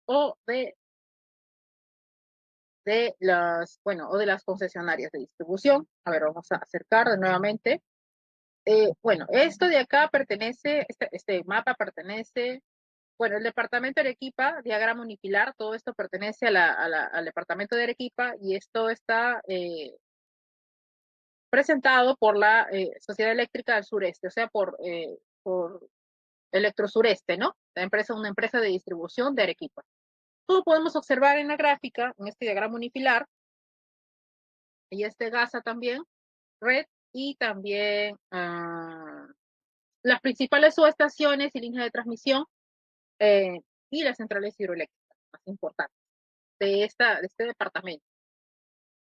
o de de las, bueno, o de las concesionarias de distribución. A ver, vamos a acercar nuevamente. Bueno, esto de acá pertenece, este mapa pertenece, bueno, el departamento de Arequipa, diagrama unifilar, todo esto pertenece al departamento de Arequipa y esto está presentado por la Sociedad Eléctrica del Sureste, o sea, por Electrosureste, ¿no? Una empresa de distribución de Arequipa. Como podemos observar en la gráfica, en este diagrama unifilar, y este gasa también, red, y también las principales subestaciones y líneas de transmisión eh, y las centrales hidroeléctricas más importantes de este departamento.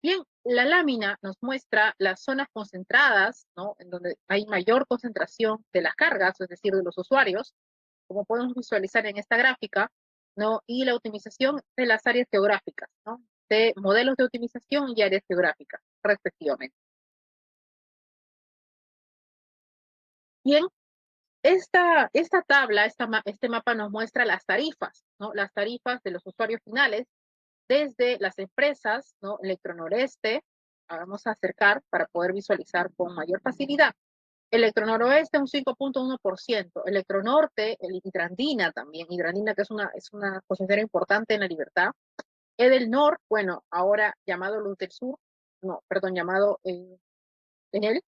Bien, la lámina nos muestra las zonas concentradas, ¿no? En donde hay mayor concentración de las cargas, es decir, de los usuarios, como podemos visualizar en esta gráfica, ¿no? Y la optimización de las áreas geográficas, ¿no? De modelos de optimización y áreas geográficas, respectivamente. Bien, esta tabla, este mapa nos muestra las tarifas, ¿no? Las tarifas de los usuarios finales desde las empresas, ¿no? Electronoreste, vamos a acercar para poder visualizar con mayor facilidad. Electronoroeste un 5.1%, Electronorte, el Hidrandina también, Hidrandina que es una concesionaria importante en La Libertad. Edelnor, bueno, ahora llamado Luz del Sur, no, perdón, llamado Enel,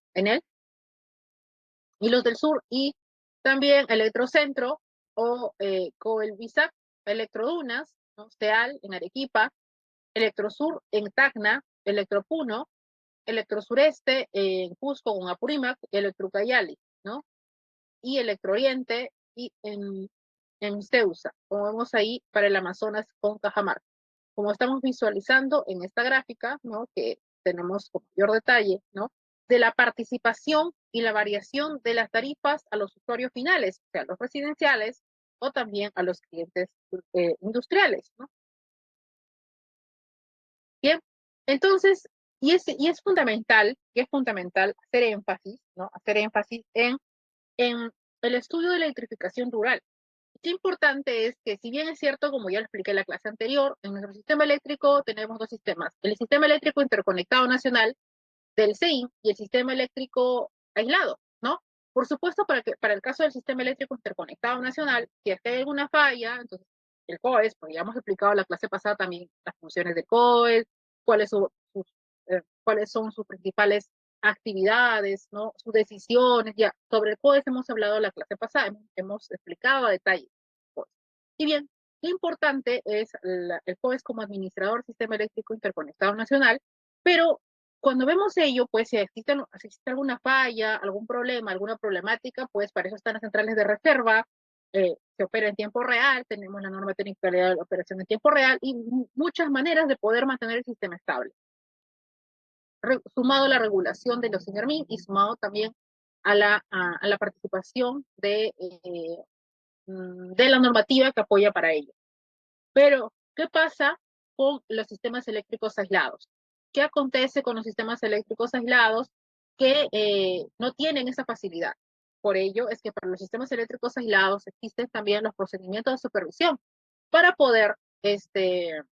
y Luz del Sur, y también Electrocentro o Coelvisac, Electrodunas, ¿no? CEAL en Arequipa, Electrosur en Tacna, Electropuno, Electrosureste en Cusco con Apurímac, Electrocayali, ¿no? Y Electrooriente y en Ceusa, como vemos ahí para el Amazonas con Cajamarca. Como estamos visualizando en esta gráfica, ¿no? Que tenemos con mayor detalle, ¿no? De la participación y la variación de las tarifas a los usuarios finales, o sea, los residenciales o también a los clientes industriales, ¿no? Bien, entonces, y es fundamental hacer énfasis, ¿no? Hacer énfasis en el estudio de la electrificación rural. Qué importante es que, si bien es cierto, como ya lo expliqué en la clase anterior, en nuestro sistema eléctrico tenemos dos sistemas. El sistema eléctrico interconectado nacional del CEIN y el sistema eléctrico aislado, ¿no? Por supuesto, para el caso del sistema eléctrico interconectado nacional, si es que hay alguna falla, entonces el COES, porque ya hemos explicado en la clase pasada también las funciones del COES, cuáles son sus principales actividades, ¿no? Sus decisiones, ya. Sobre el COES hemos hablado en la clase pasada, hemos explicado a detalle. COES. Y bien, lo importante es el COES como administrador del sistema eléctrico interconectado nacional, pero cuando vemos ello, pues si existe alguna falla, algún problema, alguna problemática, pues para eso están las centrales de reserva, se opera en tiempo real, tenemos la norma técnica de la operación en tiempo real y muchas maneras de poder mantener el sistema estable. Sumado a la regulación de los INERMIN y sumado también a la participación de la normativa que apoya para ello. Pero, ¿qué pasa con los sistemas eléctricos aislados? ¿Qué acontece con los sistemas eléctricos aislados que no tienen esa facilidad? Por ello es que para los sistemas eléctricos aislados existen también los procedimientos de supervisión para poder eh,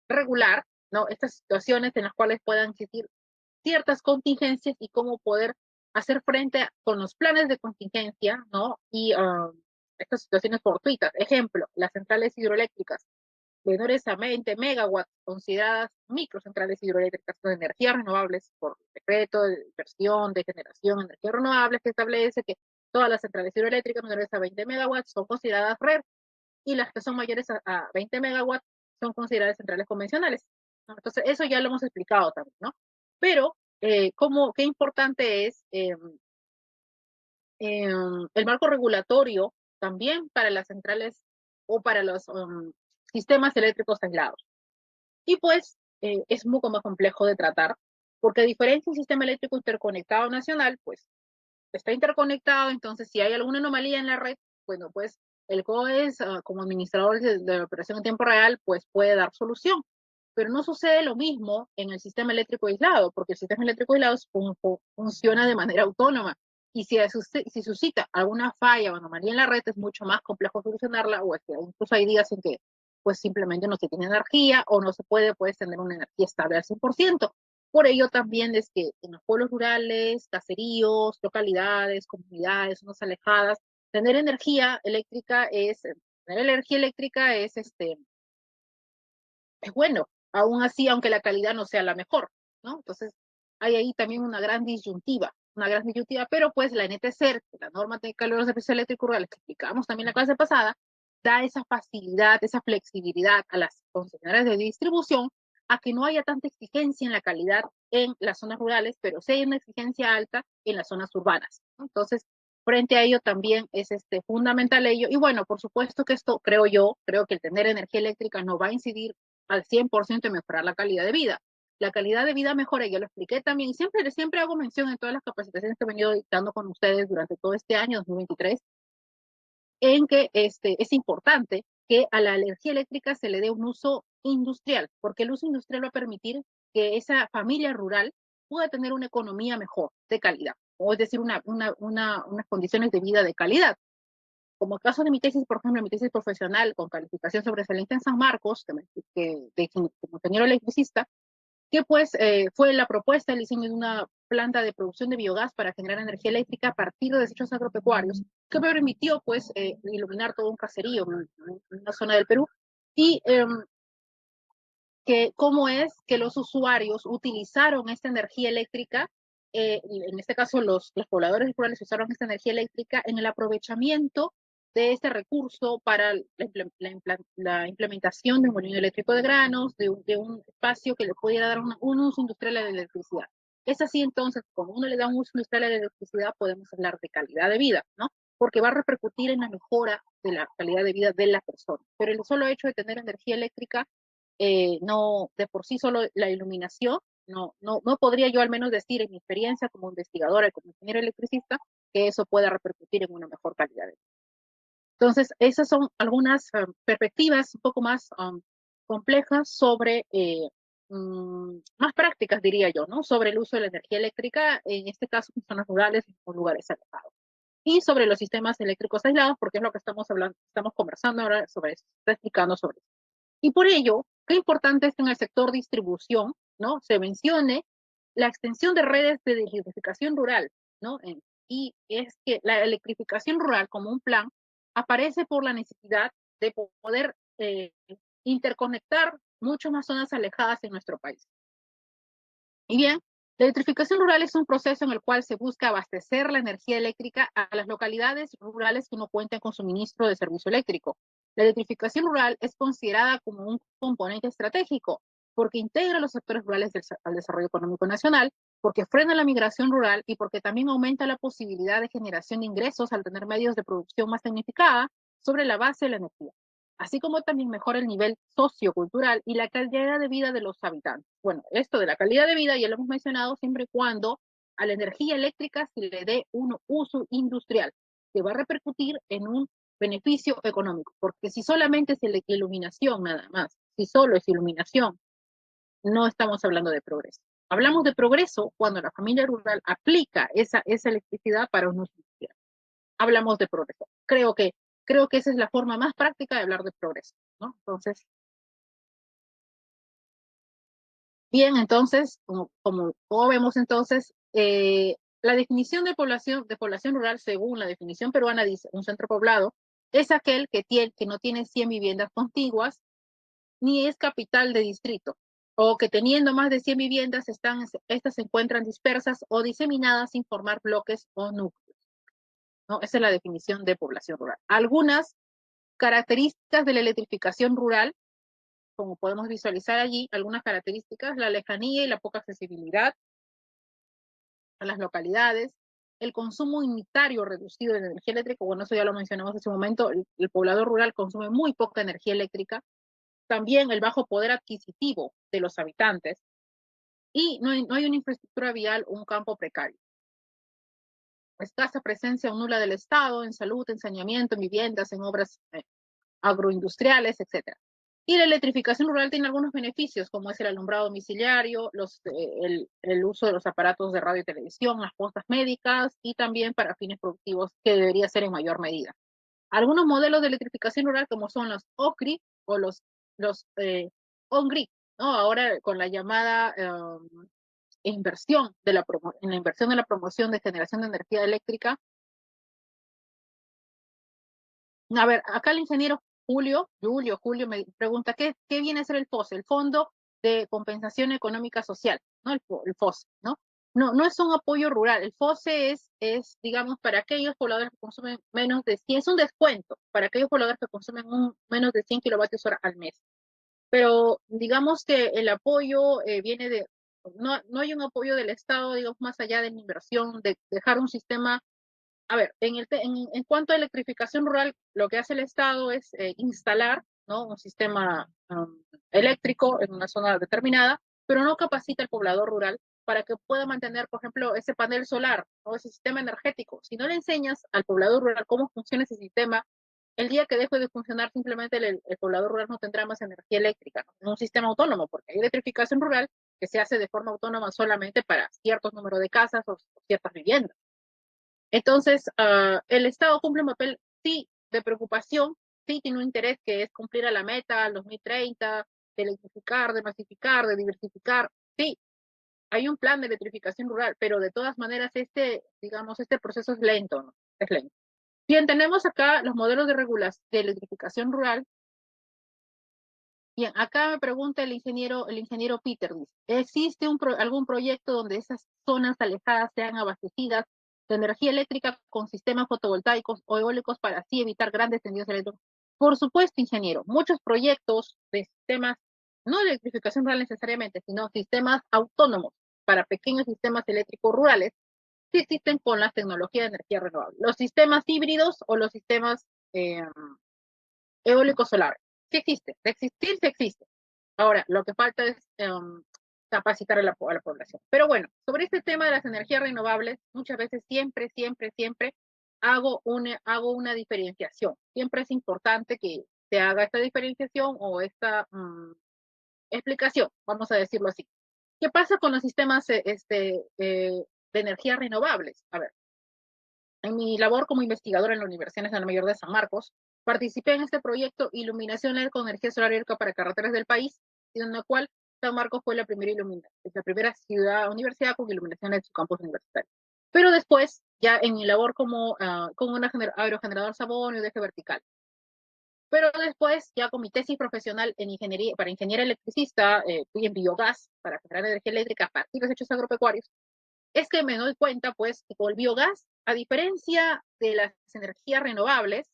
regular, ¿no? Estas situaciones en las cuales puedan existir ciertas contingencias y cómo poder hacer frente con los planes de contingencia, ¿no? Y estas situaciones fortuitas. Ejemplo, las centrales hidroeléctricas menores a 20 megawatts, consideradas microcentrales hidroeléctricas con energías renovables por decreto de inversión de generación de energías renovables, que establece que todas las centrales hidroeléctricas menores a 20 megawatts son consideradas RER y las que son mayores a 20 megawatts son consideradas centrales convencionales, ¿no? Entonces, eso ya lo hemos explicado también, ¿no? Pero, qué importante es el marco regulatorio también para las centrales o para los sistemas eléctricos aislados. Y pues es un poco más complejo de tratar, porque a diferencia del sistema eléctrico interconectado nacional, pues está interconectado, entonces si hay alguna anomalía en la red, bueno, pues el COES, como administrador de la operación en tiempo real, pues puede dar solución. Pero no sucede lo mismo en el sistema eléctrico aislado, porque el sistema eléctrico aislado funciona de manera autónoma. Y si suscita alguna falla o anomalía en la red, es mucho más complejo solucionarla, o es que incluso hay días en que pues simplemente no se tiene energía o no se puede, pues, tener una energía estable al 100%. Por ello también es que en los pueblos rurales, caseríos, localidades, comunidades, zonas alejadas, tener energía eléctrica tener energía eléctrica es bueno, aún así, aunque la calidad no sea la mejor, ¿no? Entonces, hay ahí también una gran disyuntiva, pero pues la NTCER, la norma técnica de los servicios eléctricos rurales, que explicábamos también la clase pasada, da esa facilidad, esa flexibilidad a las concesionarias de distribución a que no haya tanta exigencia en la calidad en las zonas rurales, pero sí hay una exigencia alta en las zonas urbanas, ¿no? Entonces, frente a ello también es fundamental ello. Y bueno, por supuesto que esto, creo que el tener energía eléctrica no va a incidir al 100% en mejorar la calidad de vida. La calidad de vida mejora, y yo lo expliqué también, y siempre hago mención en todas las capacitaciones que he venido dictando con ustedes durante todo este año 2023, en que es importante que a la energía eléctrica se le dé un uso industrial, porque el uso industrial va a permitir que esa familia rural pueda tener una economía mejor, de calidad, o es decir, unas condiciones de vida de calidad. Como el caso de mi tesis, por ejemplo, mi tesis profesional con calificación sobresaliente en San Marcos, como ingeniero electricista, que pues fue la propuesta, el diseño de una planta de producción de biogás para generar energía eléctrica a partir de desechos agropecuarios, que me permitió pues iluminar todo un caserío en una zona del Perú, y que cómo es que los usuarios utilizaron esta energía eléctrica, en este caso los pobladores rurales usaron esta energía eléctrica en el aprovechamiento de este recurso para la implementación de un molino eléctrico de granos, de un espacio que le pudiera dar un uso industrial a la electricidad. Es así entonces, cuando uno le da un uso industrial a la electricidad, podemos hablar de calidad de vida, ¿no? Porque va a repercutir en la mejora de la calidad de vida de la persona. Pero el solo hecho de tener energía eléctrica no, de por sí solo la iluminación, no podría yo al menos decir en mi experiencia como investigadora y como ingeniero electricista que eso pueda repercutir en una mejor calidad de vida. Entonces, esas son algunas perspectivas un poco más complejas sobre, más prácticas diría yo, ¿no? Sobre el uso de la energía eléctrica, en este caso en zonas rurales y en lugares alejados. Y sobre los sistemas eléctricos aislados, porque es lo que estamos hablando, estamos conversando ahora sobre eso, está explicando sobre eso. Y por ello, qué importante es que en el sector distribución, ¿no? Se mencione la extensión de redes de electrificación rural, ¿no? Y es que la electrificación rural como un plan aparece por la necesidad de poder interconectar muchas más zonas alejadas en nuestro país. Y bien, la electrificación rural es un proceso en el cual se busca abastecer la energía eléctrica a las localidades rurales que no cuenten con suministro de servicio eléctrico. La electrificación rural es considerada como un componente estratégico porque integra los sectores rurales al desarrollo económico nacional, porque frena la migración rural y porque también aumenta la posibilidad de generación de ingresos al tener medios de producción más tecnificada sobre la base de la energía, así como también mejora el nivel sociocultural y la calidad de vida de los habitantes. Bueno, esto de la calidad de vida ya lo hemos mencionado siempre y cuando a la energía eléctrica se le dé un uso industrial que va a repercutir en un beneficio económico, porque si solamente es iluminación nada más, si solo es iluminación, no estamos hablando de progreso. Hablamos de progreso cuando la familia rural aplica esa electricidad para un uso industrial. Hablamos de progreso. Creo que esa es la forma más práctica de hablar de progreso, ¿no? Entonces, bien, entonces, como vemos entonces, la definición de población rural, según la definición peruana, dice, un centro poblado es aquel que no tiene 100 viviendas contiguas, ni es capital de distrito, o que teniendo más de 100 viviendas, estas se encuentran dispersas o diseminadas sin formar bloques o núcleos, ¿no? Esa es la definición de población rural. Algunas características de la electrificación rural, como podemos visualizar allí, algunas características, la lejanía y la poca accesibilidad a las localidades, el consumo unitario reducido de energía eléctrica, bueno, eso ya lo mencionamos hace un momento, el poblador rural consume muy poca energía eléctrica, también el bajo poder adquisitivo de los habitantes, y no hay una infraestructura vial o un campo precario. Escasa presencia o nula del Estado en salud, en saneamiento, en viviendas, en obras agroindustriales, etcétera. Y la electrificación rural tiene algunos beneficios, como es el alumbrado domiciliario, el uso de los aparatos de radio y televisión, las postas médicas y también para fines productivos, que debería ser en mayor medida. Algunos modelos de electrificación rural, como son los OCRI o los los on-grid, ¿no? Ahora con la llamada inversión de en la inversión de la promoción de generación de energía eléctrica. A ver, acá el ingeniero Julio me pregunta, ¿qué viene a ser el FOSE? El Fondo de Compensación Económica Social, ¿no? El FOSE, ¿no? No, no es un apoyo rural. El FOSE digamos, para aquellos pobladores que consumen menos de 100, es un descuento para aquellos pobladores que consumen menos de 100 kilovatios hora al mes. Pero digamos que el apoyo viene no hay un apoyo del Estado, digamos, más allá de la inversión, de dejar un sistema. A ver, en cuanto a electrificación rural, lo que hace el Estado es instalar, ¿no? Un sistema eléctrico en una zona determinada, pero no capacita al poblador rural para que pueda mantener, por ejemplo, ese panel solar o ese sistema energético. Si no le enseñas al poblador rural cómo funciona ese sistema, el día que deje de funcionar, simplemente el poblador rural no tendrá más energía eléctrica, ¿no? En un sistema autónomo, porque hay electrificación rural que se hace de forma autónoma solamente para ciertos números de casas o ciertas viviendas. Entonces, el Estado cumple un papel, sí, de preocupación, sí, tiene un interés que es cumplir a la meta al 2030, de electrificar, de masificar, de diversificar, sí, hay un plan de electrificación rural, pero de todas maneras digamos, este proceso es lento, ¿no? Es lento. Bien, tenemos acá los modelos de electrificación rural. Bien, acá me pregunta el ingeniero Peter, dice, ¿existe algún proyecto donde esas zonas alejadas sean abastecidas de energía eléctrica con sistemas fotovoltaicos o eólicos para así evitar grandes tendidos eléctricos? Por supuesto, ingeniero, muchos proyectos de sistemas, no de electrificación rural necesariamente, sino sistemas autónomos para pequeños sistemas eléctricos rurales, sí existen con las tecnologías de energía renovable. Los sistemas híbridos o los sistemas eh, eólicos solares, sí existe, de existir, sí existe. Ahora, lo que falta es capacitar a la población. Pero bueno, sobre este tema de las energías renovables, muchas veces siempre hago una diferenciación. Siempre es importante que se haga esta diferenciación o esta explicación, vamos a decirlo así. ¿Qué pasa con los sistemas de energías renovables? A ver, en mi labor como investigadora en la Universidad Nacional Mayor de San Marcos, participé en este proyecto Iluminación LED con energía solar y eólica para carreteras del país, en el cual San Marcos fue la primera ciudad universidad con iluminación en su campus universitario. Pero después, ya en mi labor como un aerogenerador Sabonio de eje vertical. Pero después, ya con mi tesis profesional en ingeniería, para ingeniera electricista, fui en biogás para generar energía eléctrica a partir de hechos agropecuarios, es que me doy cuenta, pues, que con el biogás, a diferencia de las energías renovables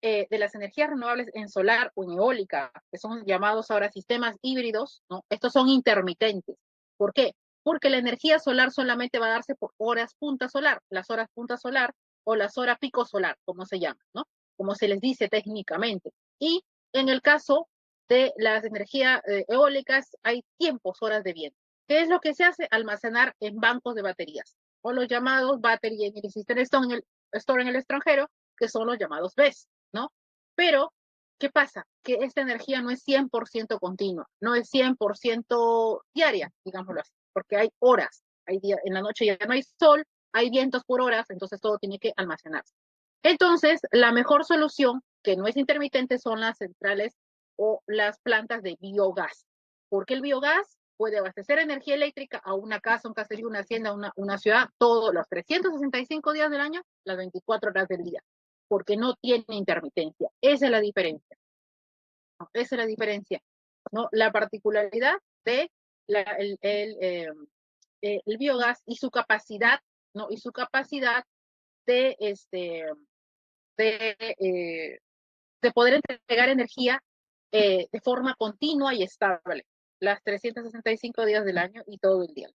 en solar o en eólica, que son llamados ahora sistemas híbridos, ¿no? Estos son intermitentes. ¿Por qué? Porque la energía solar solamente va a darse por horas punta solar, las horas punta solar o las horas pico solar, como se llama, ¿no? Como se les dice técnicamente. Y en el caso de las energías eólicas, hay tiempos, horas de viento. ¿Qué es lo que se hace? Almacenar en bancos de baterías, o los llamados Battery Energy System Store en el extranjero, que son los llamados BESS, ¿no? Pero, ¿qué pasa? Que esta energía no es 100% continua, no es 100% diaria, digámoslo así, porque hay horas, en la noche ya no hay sol, hay vientos por horas, entonces todo tiene que almacenarse. Entonces, la mejor solución, que no es intermitente, son las centrales o las plantas de biogás, porque el biogás puede abastecer energía eléctrica a una casa, un caserío, una hacienda, una ciudad, todos los 365 días del año, las 24 horas del día, porque no tiene intermitencia. Esa es la diferencia. ¿No? Esa es la diferencia. ¿No? La particularidad de el biogás y su capacidad, ¿no? Y su capacidad de, de, eh, de poder entregar energía de forma continua y estable, las 365 días del año y todo el día,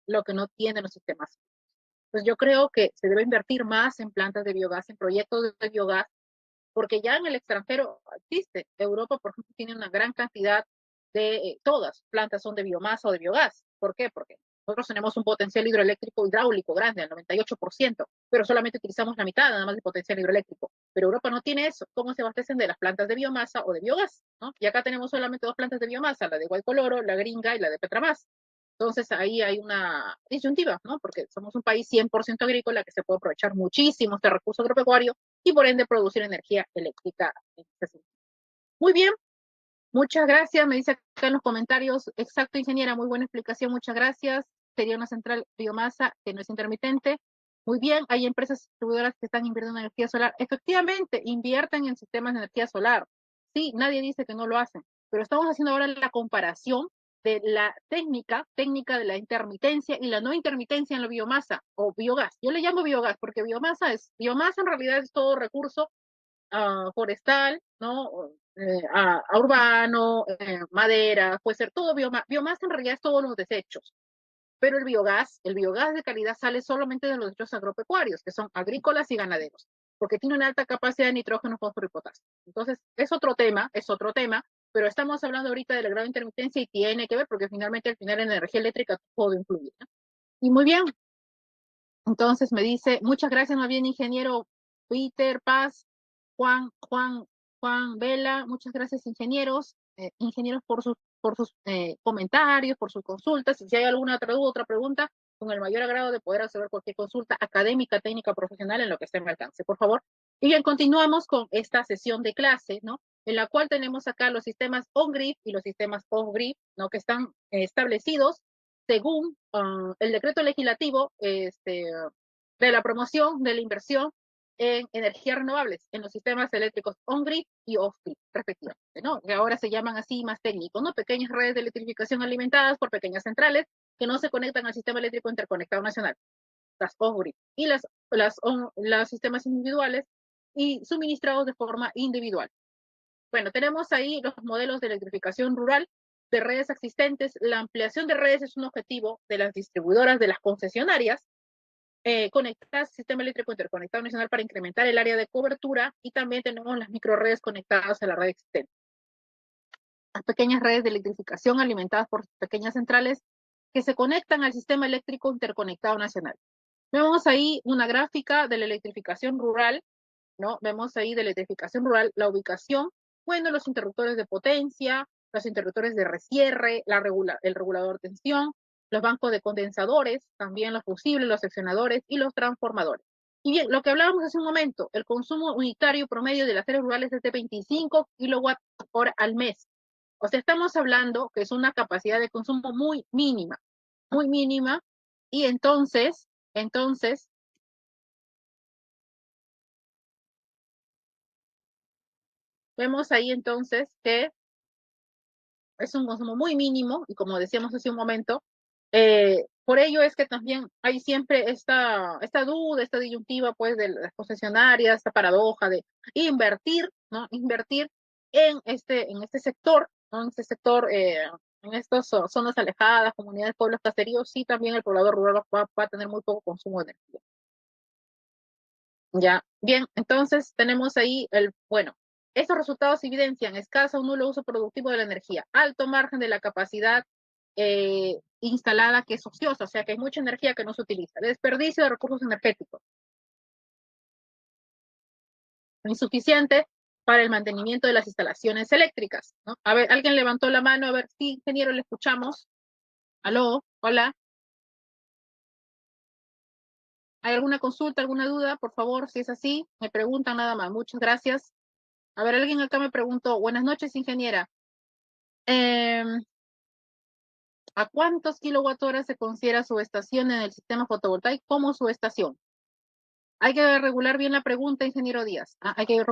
lo que no tienen los sistemas. Pues yo creo que se debe invertir más en plantas de biogás, en proyectos de biogás, porque ya en el extranjero existe. Europa, por ejemplo, tiene una gran cantidad todas plantas son de biomasa o de biogás. ¿Por qué? Porque nosotros tenemos un potencial hidroeléctrico hidráulico grande, al 98%, pero solamente utilizamos la mitad nada más de potencial hidroeléctrico. Pero Europa no tiene eso. ¿Cómo se abastecen de las plantas de biomasa o de biogás? ¿No? Y acá tenemos solamente dos plantas de biomasa, la de Guaycoloro, la gringa y la de Petramás. Entonces ahí hay una disyuntiva, ¿no? Porque somos un país 100% agrícola que se puede aprovechar muchísimo este recurso agropecuario y por ende producir energía eléctrica. Muy bien, Muchas gracias, me dice acá en los comentarios. Exacto, ingeniera, muy buena explicación, muchas gracias. Sería una central biomasa que no es intermitente. Muy bien, hay empresas distribuidoras que están invirtiendo en energía solar. Efectivamente, invierten en sistemas de energía solar. Sí, nadie dice que no lo hacen, pero estamos haciendo ahora la comparación de la técnica de la intermitencia y la no intermitencia en la biomasa o biogás. Yo le llamo biogás porque biomasa en realidad es todo recurso forestal, ¿no? A urbano, madera, puede ser todo biomasa. Biomasa en realidad es todos los desechos, pero el biogás de calidad sale solamente de los desechos agropecuarios, que son agrícolas y ganaderos, porque tiene una alta capacidad de nitrógeno, fósforo y potasio. Entonces, es otro tema, pero estamos hablando ahorita de la grado de intermitencia y tiene que ver, porque finalmente al final en la energía eléctrica todo influye, ¿no? Y muy bien, entonces me dice, muchas gracias más bien, ingeniero Peter Paz, Juan Vela, muchas gracias, ingenieros por sus comentarios, por sus consultas. Si hay alguna otra duda, otra pregunta, con el mayor agrado de poder resolver cualquier consulta académica, técnica, profesional, en lo que esté en mi alcance, por favor. Y bien, continuamos con esta sesión de clase, ¿no? En la cual tenemos acá los sistemas on-grid y los sistemas off-grid, ¿no? Que están establecidos según el decreto legislativo de la promoción de la inversión en energías renovables, en los sistemas eléctricos on-grid y off-grid, respectivamente, ¿no? Que ahora se llaman así más técnicos, ¿no? Pequeñas redes de electrificación alimentadas por pequeñas centrales que no se conectan al sistema eléctrico interconectado nacional, las off-grid, y los sistemas individuales y suministrados de forma individual. Bueno, tenemos ahí los modelos de electrificación rural de redes existentes. La ampliación de redes es un objetivo de las distribuidoras, de las concesionarias, conectar al sistema eléctrico interconectado nacional para incrementar el área de cobertura, y también tenemos las microredes conectadas a la red existente. Las pequeñas redes de electrificación alimentadas por pequeñas centrales que se conectan al sistema eléctrico interconectado nacional. Vemos ahí una gráfica de la electrificación rural, ¿no? Vemos ahí de electrificación rural la ubicación, bueno, los interruptores de potencia, los interruptores de resierre, el regulador de tensión, los bancos de condensadores, también los fusibles, los seccionadores y los transformadores. Y bien, lo que hablábamos hace un momento, el consumo unitario promedio de las áreas rurales es de 25 kilowatts hora al mes. O sea, estamos hablando que es una capacidad de consumo muy mínima, y entonces, vemos ahí entonces que es un consumo muy mínimo, y como decíamos hace un momento, por ello es que también hay siempre esta duda, esta disyuntiva, pues, de las concesionarias, esta paradoja de invertir, ¿no? Invertir en este sector, ¿no? En este sector, en estas zonas alejadas, comunidades, pueblos, caseríos. Sí, también el poblador rural va a tener muy poco consumo de energía. Ya, bien, entonces tenemos ahí bueno, estos resultados evidencian escaso o nulo uso productivo de la energía, alto margen de la capacidad instalada que es ociosa, o sea que hay mucha energía que no se utiliza, desperdicio de recursos energéticos, insuficiente para el mantenimiento de las instalaciones eléctricas, ¿no? A ver, alguien levantó la mano, a ver, sí, ingeniero, le escuchamos. Aló, hola. ¿Hay alguna consulta, alguna duda? Por favor, si es así, me preguntan nada más. Muchas gracias. A ver, alguien acá me preguntó, buenas noches, ingeniera. Em, ¿A cuántos kilowatt-horas se considera su estación en el sistema fotovoltaico como su estación? Hay que regular bien la pregunta, ingeniero Díaz. Hay que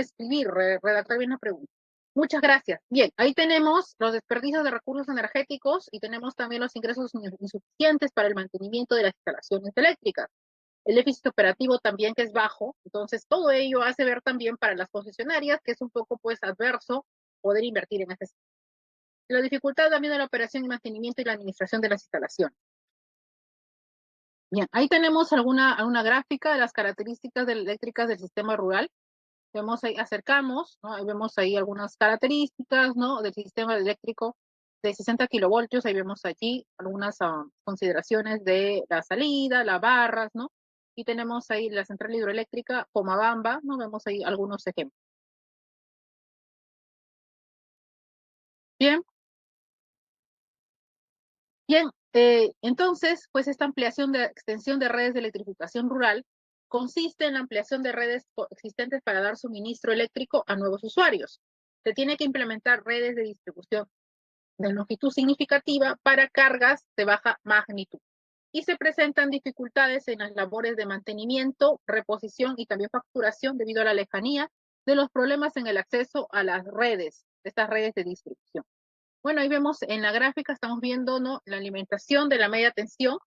escribir, redactar bien la pregunta. Muchas gracias. Bien, ahí tenemos los desperdicios de recursos energéticos y tenemos también los ingresos insuficientes para el mantenimiento de las instalaciones eléctricas. El déficit operativo también, que es bajo. Entonces, todo ello hace ver también para las concesionarias que es un poco, pues, adverso poder invertir en este sector. La dificultad también de la operación y mantenimiento y la administración de las instalaciones. Bien, ahí tenemos alguna gráfica de las características eléctricas del sistema rural. Vemos ahí, acercamos, ¿no? Ahí vemos ahí algunas características, ¿no? Del sistema eléctrico de 60 kilovoltios. Ahí vemos allí algunas consideraciones de la salida, las barras, ¿no? Y tenemos ahí la central hidroeléctrica Pomabamba, ¿no? Vemos ahí algunos ejemplos. Bien, bien, entonces, pues esta ampliación de extensión de redes de electrificación rural consiste en la ampliación de redes existentes para dar suministro eléctrico a nuevos usuarios. se tiene que implementar redes de distribución de longitud significativa para cargas de baja magnitud. Y se presentan dificultades en las labores de mantenimiento, reposición y también facturación debido a la lejanía de los problemas en el acceso a las redes, estas redes de distribución. Bueno, ahí vemos en la gráfica, estamos viendo, ¿no?, la alimentación de la media tensión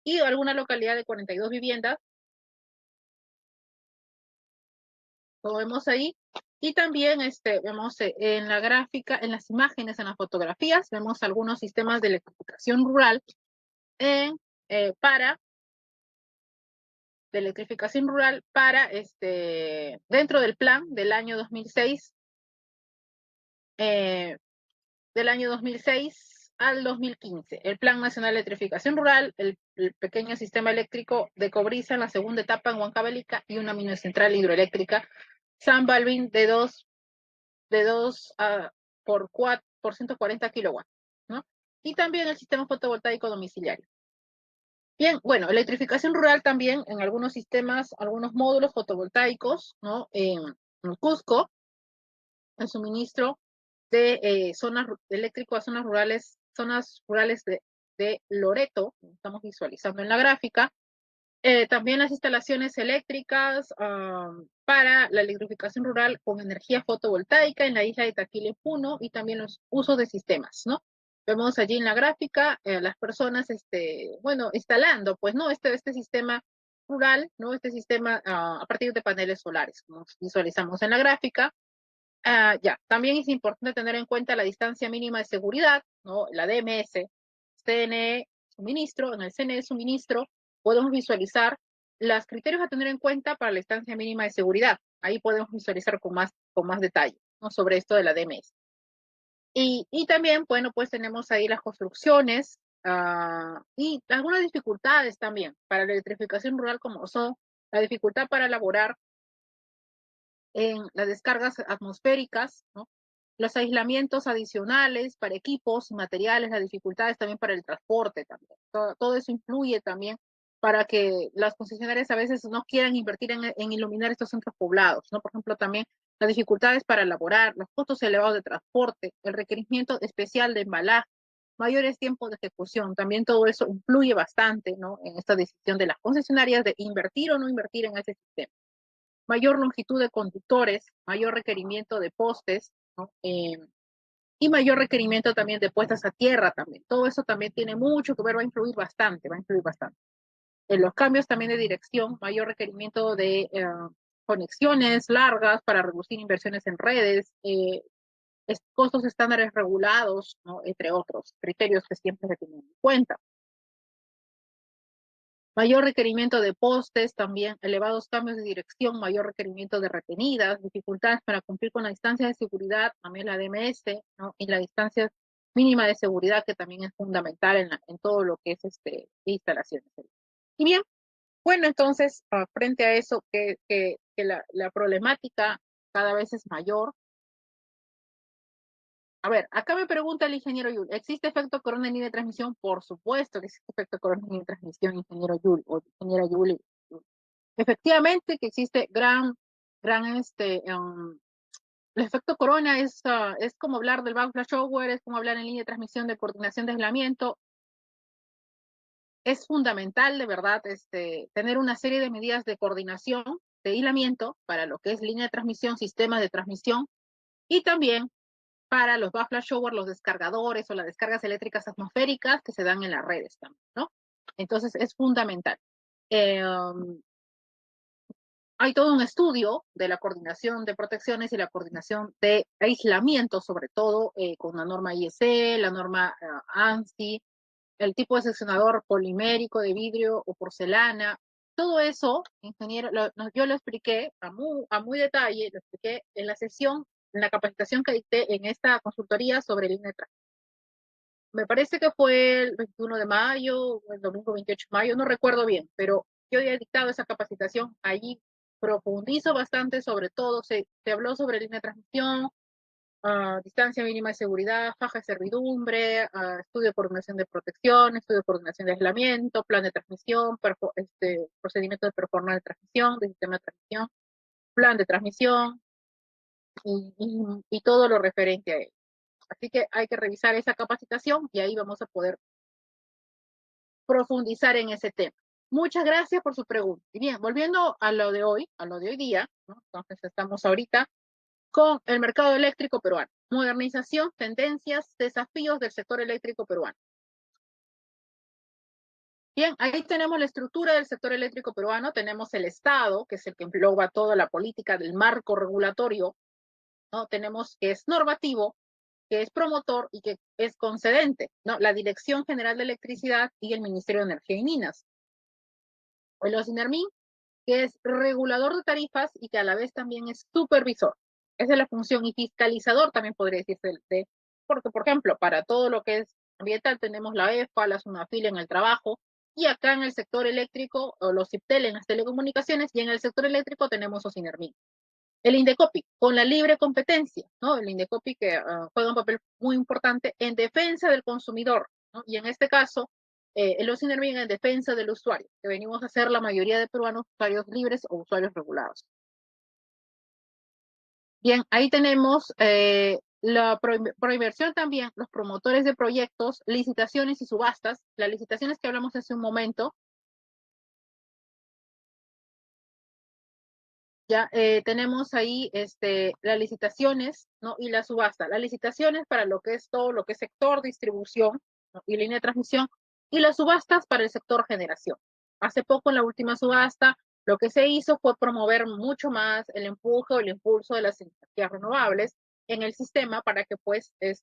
y alguna localidad de 42 viviendas. Lo vemos ahí. Y también vemos en la gráfica, en las imágenes, en las fotografías, vemos algunos sistemas de electrificación rural en, para de electrificación rural para dentro del plan del año 2006, del año 2006 al 2015. El Plan Nacional de Electrificación Rural, el pequeño sistema eléctrico de Cobriza en la segunda etapa en Huancavelica y una minocentral hidroeléctrica San Balvin de 2 por 140 kilowatts, ¿no? Y también el sistema fotovoltaico domiciliario. Bien, bueno, electrificación rural también en algunos sistemas, algunos módulos fotovoltaicos, ¿no? En Cusco, el suministro de zonas eléctrico a zonas rurales de Loreto, estamos visualizando en la gráfica. También las instalaciones eléctricas para la electrificación rural con energía fotovoltaica en la isla de Taquile Puno y también los usos de sistemas, ¿no? Vemos allí en la gráfica las personas, bueno, instalando, pues, ¿no? Este sistema rural, ¿no? Este sistema a partir de paneles solares, como visualizamos en la gráfica. Ya, también es importante tener en cuenta la distancia mínima de seguridad, ¿no? La DMS, CNE suministro, en el CNE suministro podemos visualizar los criterios a tener en cuenta para la distancia mínima de seguridad. Ahí podemos visualizar con más detalle, ¿no?, sobre esto de la DMS. Y también, bueno, pues tenemos ahí las construcciones y algunas dificultades también para la electrificación rural, como son la dificultad para elaborar en las descargas atmosféricas, ¿no? Los aislamientos adicionales para equipos y materiales, las dificultades también para el transporte también. Todo eso influye también para que las concesionarias a veces no quieran invertir en iluminar estos centros poblados, ¿no? Por ejemplo, también las dificultades para elaborar, los costos elevados de transporte, el requerimiento especial de embalaje, mayores tiempos de ejecución, también todo eso influye bastante, ¿no?, en esta decisión de las concesionarias de invertir o no invertir en ese sistema. Mayor longitud de conductores, mayor requerimiento de postes, ¿no? Y mayor requerimiento también de puestas a tierra también. Todo eso también tiene mucho que ver, va a influir bastante, va a influir bastante. En los cambios también de dirección, mayor requerimiento de conexiones largas para reducir inversiones en redes, costos estándares regulados, ¿no?, entre otros criterios que siempre se tienen en cuenta. Mayor requerimiento de postes, también elevados cambios de dirección, mayor requerimiento de retenidas, dificultades para cumplir con la distancia de seguridad, también la DMS, ¿no?, y la distancia mínima de seguridad, que también es fundamental en todo lo que es instalaciones. Y bien, bueno, entonces, frente a eso, que la problemática cada vez es mayor. A ver, acá me pregunta el ingeniero Yul, ¿existe efecto corona en línea de transmisión? Por supuesto que existe efecto corona en línea de transmisión, ingeniero Yul, o ingeniera Yul. Efectivamente que existe gran, el efecto corona es como hablar del back flashover, es como hablar en línea de transmisión de coordinación de aislamiento. Es fundamental, de verdad, tener una serie de medidas de coordinación, de aislamiento, para lo que es línea de transmisión, sistemas de transmisión, y también para los back flashover, los descargadores o las descargas eléctricas atmosféricas que se dan en las redes también, ¿no? Entonces, es fundamental. Hay todo un estudio de la coordinación de protecciones y la coordinación de aislamiento, sobre todo con la norma IEC, la norma ANSI, el tipo de seccionador polimérico de vidrio o porcelana. Todo eso, ingeniero, yo lo expliqué a muy detalle, lo expliqué en la sesión, en la capacitación que dicté en esta consultoría sobre el INETRA. Me parece que fue el 21 de mayo, o el domingo 28 de mayo, no recuerdo bien, pero yo ya he dictado esa capacitación allí, profundizo bastante sobre todo, se habló sobre línea de transmisión, distancia mínima de seguridad, faja de servidumbre, estudio de coordinación de protección, estudio de coordinación de aislamiento, plan de transmisión, procedimiento de performance de transmisión, de sistema de transmisión, plan de transmisión, y todo lo referente a él. Así que hay que revisar esa capacitación y ahí vamos a poder profundizar en ese tema. Muchas gracias por su pregunta. Y bien, volviendo a lo de hoy, día, ¿no? Entonces estamos ahorita con el mercado eléctrico peruano. Modernización, tendencias, desafíos del sector eléctrico peruano. Bien, ahí tenemos la estructura del sector eléctrico peruano, tenemos el Estado, que es el que engloba toda la política del marco regulatorio, ¿no? Tenemos que es normativo, que es promotor y que es concedente, ¿no? La Dirección General de Electricidad y el Ministerio de Energía y Minas. O el OSINERMIN, que es regulador de tarifas y que a la vez también es supervisor. Esa es la función y fiscalizador también podría decirse porque, por ejemplo, para todo lo que es ambiental tenemos la EFA, la SUNAFIL en el trabajo, y acá en el sector eléctrico, o los CIPTEL en las telecomunicaciones, y en el sector eléctrico tenemos OSINERMIN. El INDECOPI, con la libre competencia, ¿no? El INDECOPI que juega un papel muy importante en defensa del consumidor, ¿no? Y en este caso, el OSINERMIN en defensa del usuario, que venimos a ser la mayoría de peruanos usuarios libres o usuarios regulados. Bien, ahí tenemos la proinversión también, los promotores de proyectos, licitaciones y subastas. Las licitaciones que hablamos hace un momento, ya tenemos ahí las licitaciones, ¿no? Y la subasta. Las licitaciones para lo que es todo lo que es sector distribución, ¿no? Y línea de transmisión, y las subastas para el sector generación. Hace poco en la última subasta, lo que se hizo fue promover mucho más el empuje o el impulso de las energías renovables en el sistema para que pues se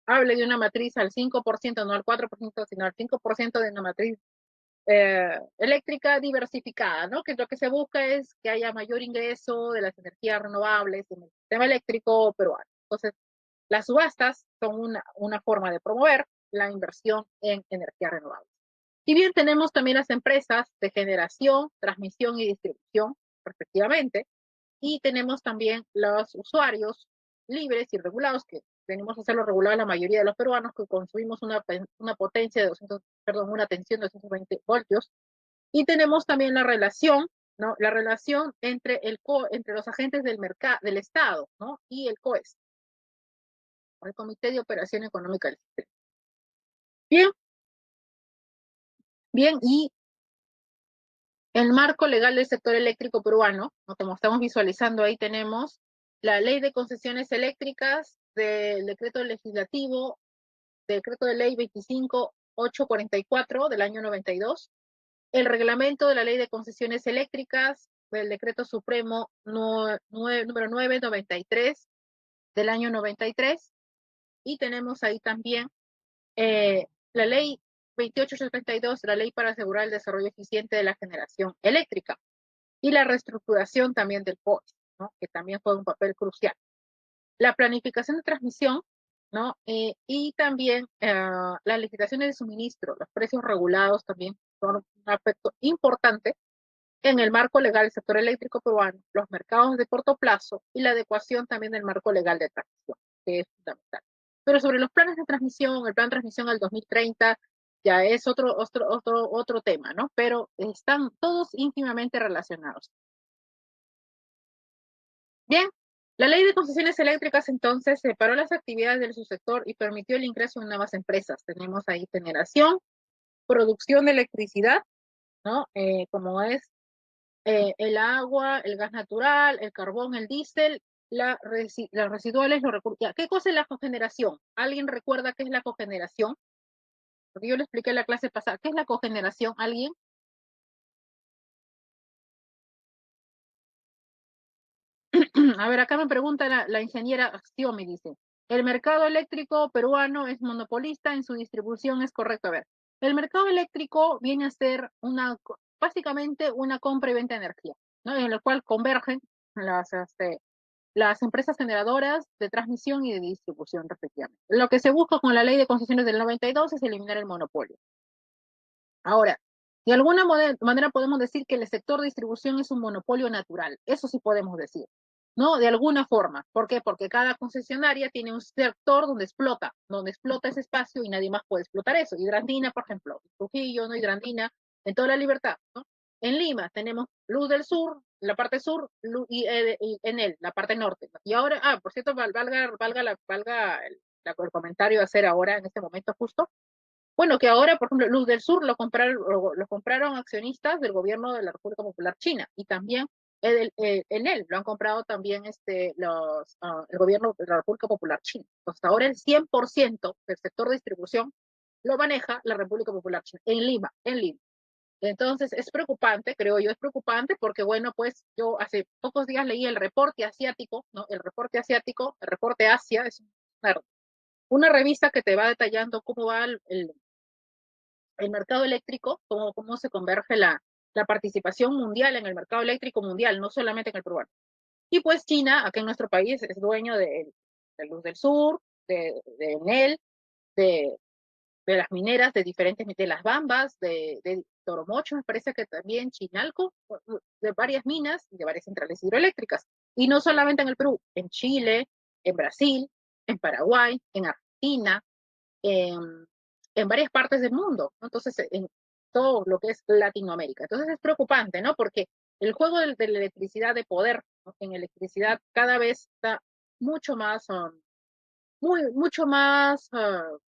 hable de una matriz al 5%, no al 4%, sino al 5% de una matriz eléctrica diversificada, ¿no? Que lo que se busca es que haya mayor ingreso de las energías renovables en el sistema eléctrico peruano. Entonces, las subastas son una forma de promover la inversión en energías renovables. Y bien, tenemos también las empresas de generación, transmisión y distribución, respectivamente, y tenemos también los usuarios libres y regulados, que venimos a hacerlo regulados la mayoría de los peruanos, que consumimos una potencia de 200, perdón, una tensión de 220 voltios. Y tenemos también la relación, ¿no? La relación entre los agentes del mercado, del Estado, ¿no? Y el COES, el Comité de Operación Económica del Sistema. Bien, bien, y el marco legal del sector eléctrico peruano, ¿no? Como estamos visualizando ahí, tenemos la Ley de Concesiones Eléctricas, del decreto legislativo, decreto de ley 25844 del año 92, el reglamento de la Ley de Concesiones Eléctricas, del decreto supremo número 993 del año 93, y tenemos ahí también la Ley 2872, la Ley para asegurar el desarrollo eficiente de la generación eléctrica, y la reestructuración también del COES, ¿no? Que también fue un papel crucial. La planificación de transmisión, ¿no? Y también las licitaciones de suministro, los precios regulados también son un aspecto importante en el marco legal del sector eléctrico peruano, los mercados de corto plazo y la adecuación también del marco legal de transmisión, que es fundamental. Pero sobre los planes de transmisión, el plan de transmisión al 2030 ya es otro tema, ¿no? Pero están todos íntimamente relacionados. Bien, la ley de concesiones eléctricas entonces separó las actividades del subsector y permitió el ingreso de nuevas empresas. Tenemos ahí generación, producción de electricidad, ¿no? Como es el agua, el gas natural, el carbón, el diésel, las residuales, los recursos. ¿Qué cosa es la cogeneración? ¿Alguien recuerda qué es la cogeneración? Porque yo le expliqué en la clase pasada. ¿Qué es la cogeneración? ¿Alguien? A ver, acá me pregunta la ingeniera Acción, me dice. El mercado eléctrico peruano es monopolista en su distribución, es correcto. A ver, el mercado eléctrico viene a ser básicamente una compra y venta de energía, ¿no? En la cual convergen las empresas generadoras de transmisión y de distribución, respectivamente. Lo que se busca con la ley de concesiones del 92 es eliminar el monopolio. Ahora, de alguna manera podemos decir que el sector de distribución es un monopolio natural, eso sí podemos decir, ¿no? De alguna forma. ¿Por qué? Porque cada concesionaria tiene un sector donde explota ese espacio y nadie más puede explotar eso. Hidrandina, por ejemplo, Trujillo, ¿no? Hidrandina, en toda la libertad, ¿no? En Lima tenemos Luz del Sur, la parte sur, y Enel, la parte norte. Y ahora, por cierto, valga el comentario a hacer ahora, en este momento justo. Bueno, que ahora, por ejemplo, Luz del Sur lo compraron accionistas del gobierno de la República Popular China y también Enel lo han comprado también el gobierno de la República Popular China. Entonces, ahora el 100% del sector de distribución lo maneja la República Popular China, en Lima. Entonces es preocupante, creo yo, es preocupante porque, bueno, pues yo hace pocos días leí el reporte asiático, ¿no? El reporte Asia, es una revista que te va detallando cómo va el mercado eléctrico, cómo se converge la participación mundial en el mercado eléctrico mundial, no solamente en el peruano. Y pues China, aquí en nuestro país, es dueño de Luz del Sur, de Enel, de, de las mineras de las Bambas, de Toromocho, me parece que también Chinalco, de varias minas y de varias centrales hidroeléctricas. Y no solamente en el Perú, en Chile, en Brasil, en Paraguay, en Argentina, en, en varias partes del mundo, ¿no? Entonces, en todo lo que es Latinoamérica. Entonces es preocupante, ¿no? Porque el juego de la electricidad de poder, ¿no? En electricidad cada vez está mucho más mucho más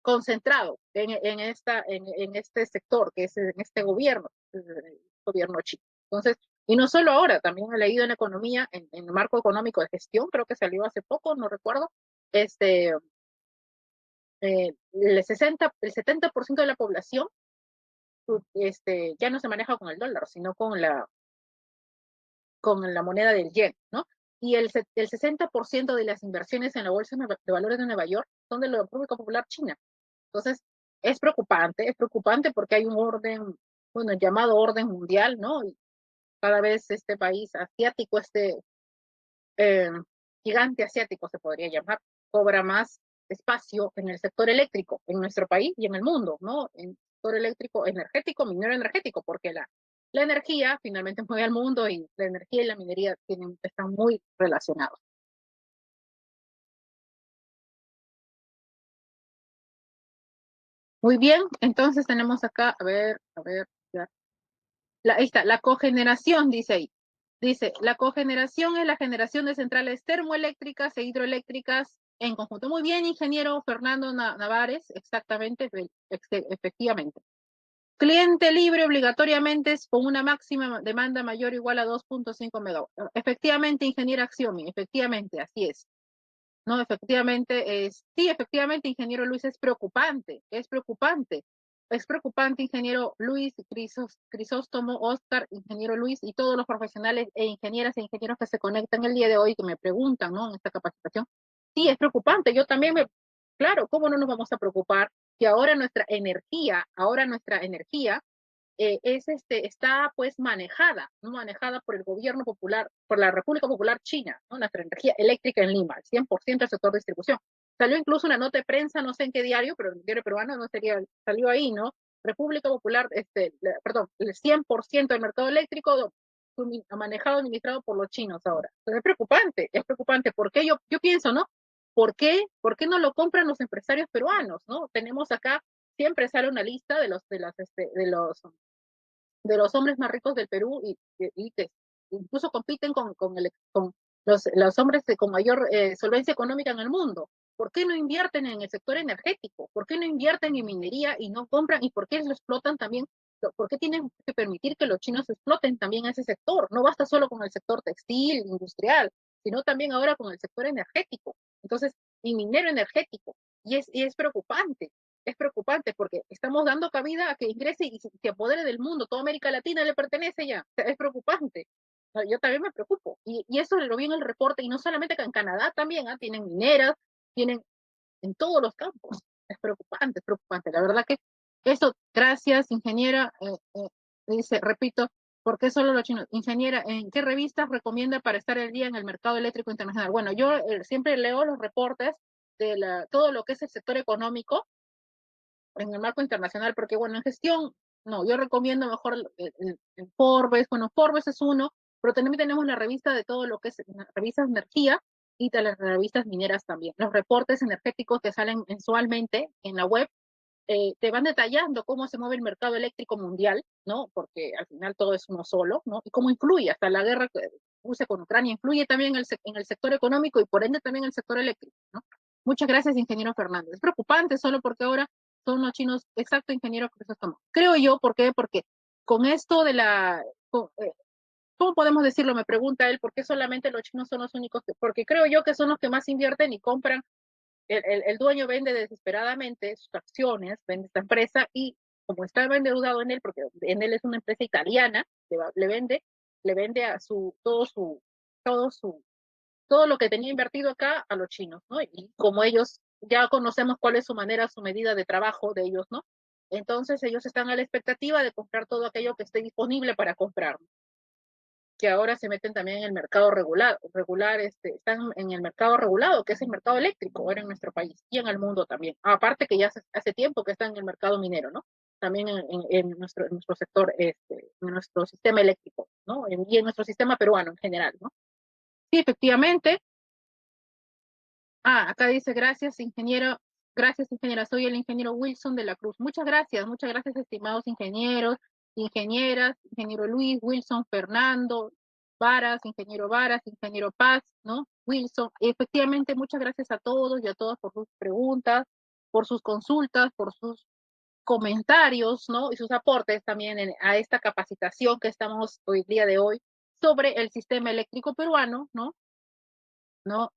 concentrado en este sector, que es en este gobierno, el gobierno chino. Entonces, y no solo ahora, también he leído en economía, en el marco económico de gestión, creo que salió hace poco, no recuerdo, este, el 70% de la población ya no se maneja con el dólar, sino con la moneda del yen, ¿no? Y el 60% de las inversiones en la Bolsa de Valores de Nueva York son de la República Popular China. Entonces, es preocupante porque hay un orden, bueno, llamado orden mundial, ¿no? Y cada vez este país asiático, eh, gigante asiático se podría llamar, cobra más espacio en el sector eléctrico, en nuestro país y en el mundo, ¿no? En el sector eléctrico, energético, minero energético, porque la energía finalmente mueve al mundo y la energía y la minería están muy relacionados. Muy bien, entonces tenemos acá, a ver, ya. Ahí está, la cogeneración, dice ahí. Dice, la cogeneración es la generación de centrales termoeléctricas e hidroeléctricas en conjunto. Muy bien, ingeniero Fernando Navares, exactamente, efectivamente. Cliente libre obligatoriamente es con una máxima demanda mayor o igual a 2.5 megawatts. Efectivamente, ingeniero Axiomi, efectivamente, así es. No, efectivamente, sí, efectivamente, ingeniero Luis, es preocupante, es preocupante. Es preocupante, ingeniero Luis, Crisóstomo, Oscar, ingeniero Luis y todos los profesionales e ingenieras e ingenieros que se conectan el día de hoy, que me preguntan, ¿no? En esta capacitación. Sí, es preocupante. Yo también claro, ¿cómo no nos vamos a preocupar que ahora nuestra energía está pues manejada, ¿no? Manejada por el gobierno popular, por la República Popular China, ¿no? Nuestra energía eléctrica en Lima, el 100% del sector de distribución. Salió incluso una nota de prensa, no sé en qué diario, pero el diario peruano no sería, salió ahí, ¿no? República Popular, perdón, el 100% del mercado eléctrico manejado, administrado por los chinos ahora. Entonces es preocupante, porque yo pienso, ¿no? ¿Por qué no lo compran los empresarios peruanos, ¿no? Tenemos acá, siempre sale una lista de los hombres más ricos del Perú y que incluso compiten con los hombres con mayor solvencia económica en el mundo. ¿Por qué no invierten en el sector energético? ¿Por qué no invierten en minería y no compran? ¿Y por qué lo explotan también? ¿Por qué tienen que permitir que los chinos exploten también ese sector? No basta solo con el sector textil, industrial, sino también ahora con el sector energético. Entonces, y minero energético. Y es preocupante porque estamos dando cabida a que ingrese y se apodere del mundo. Toda América Latina le pertenece ya. O sea, es preocupante. Yo también me preocupo. Y eso lo vi en el reporte. Y no solamente que en Canadá también, tienen mineras, tienen en todos los campos. Es preocupante, es preocupante. La verdad que eso, gracias, ingeniera. Dice, repito, ¿por qué solo los chinos? Ingeniera, ¿en qué revistas recomienda para estar el día en el mercado eléctrico internacional? Bueno, yo siempre leo los reportes de todo lo que es el sector económico en el marco internacional, porque bueno, en gestión, no, yo recomiendo mejor el Forbes, bueno, Forbes es uno, pero también tenemos la revista de todo lo que es revistas de energía y de las revistas mineras también, los reportes energéticos que salen mensualmente en la web, te van detallando cómo se mueve el mercado eléctrico mundial, ¿no? Porque al final todo es uno solo, ¿no? Y cómo influye, hasta la guerra que Rusia con Ucrania influye también en el sector económico y por ende también en el sector eléctrico, ¿no? Muchas gracias, ingeniero Fernández. Es preocupante solo porque ahora son los chinos, exacto, ingeniero Crisóstomo. Creo yo, ¿por qué? Porque con esto de ¿cómo podemos decirlo? Me pregunta él, ¿por qué solamente los chinos son los únicos? Porque creo yo que son los que más invierten y compran. El dueño vende desesperadamente sus acciones, vende esta empresa y como estaba endeudado en él, porque en él es una empresa italiana, le vende a todo su, todo lo que tenía invertido acá a los chinos, ¿no? Y como ellos ya conocemos cuál es su manera, su medida de trabajo de ellos, ¿no? Entonces ellos están a la expectativa de comprar todo aquello que esté disponible para comprar, que ahora se meten también en el mercado están en el mercado regulado, que es el mercado eléctrico ahora en nuestro país y en el mundo también. Aparte que ya hace tiempo que están en el mercado minero, ¿no? También en nuestro sector, en nuestro sistema eléctrico, ¿no? Y en nuestro sistema peruano en general, ¿no? Sí, efectivamente. Acá dice, gracias, ingeniero. Gracias, ingeniera. Soy el ingeniero Wilson de la Cruz. Muchas gracias, estimados ingenieros, ingenieras, ingeniero Luis, Wilson, Fernando, Varas, ingeniero Paz, ¿no? Wilson. Efectivamente, muchas gracias a todos y a todas por sus preguntas, por sus consultas, por sus comentarios, ¿no? Y sus aportes también a esta capacitación que estamos hoy día de hoy sobre el sistema eléctrico peruano, ¿no? ¿No?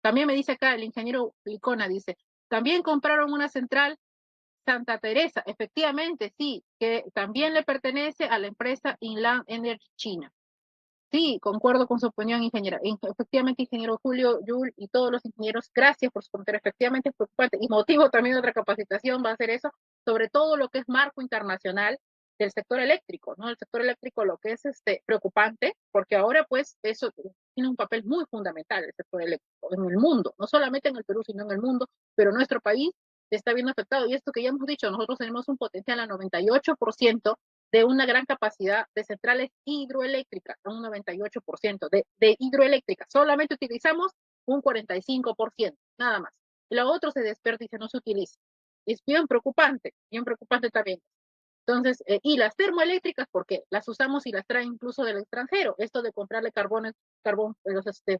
También me dice acá el ingeniero Licona, dice, también compraron una central Santa Teresa, efectivamente, sí, que también le pertenece a la empresa Inland Energy China. Sí, concuerdo con su opinión, ingeniera. Efectivamente, ingeniero Julio, Yul y todos los ingenieros, gracias por su comentario. Efectivamente es preocupante y motivo también de otra capacitación va a ser eso, sobre todo lo que es marco internacional del sector eléctrico, ¿no? El sector eléctrico lo que es preocupante, porque ahora pues eso tiene un papel muy fundamental el sector eléctrico en el mundo, no solamente en el Perú, sino en el mundo, pero nuestro país está viendo afectado. Y esto que ya hemos dicho, nosotros tenemos un potencial al 98% de una gran capacidad de centrales hidroeléctricas, un 98% de hidroeléctricas. Solamente utilizamos un 45%, nada más. Lo otro se desperdicia, no se utiliza. Es bien preocupante también. Entonces, y las termoeléctricas, porque las usamos y las traen incluso del extranjero. Esto de comprarle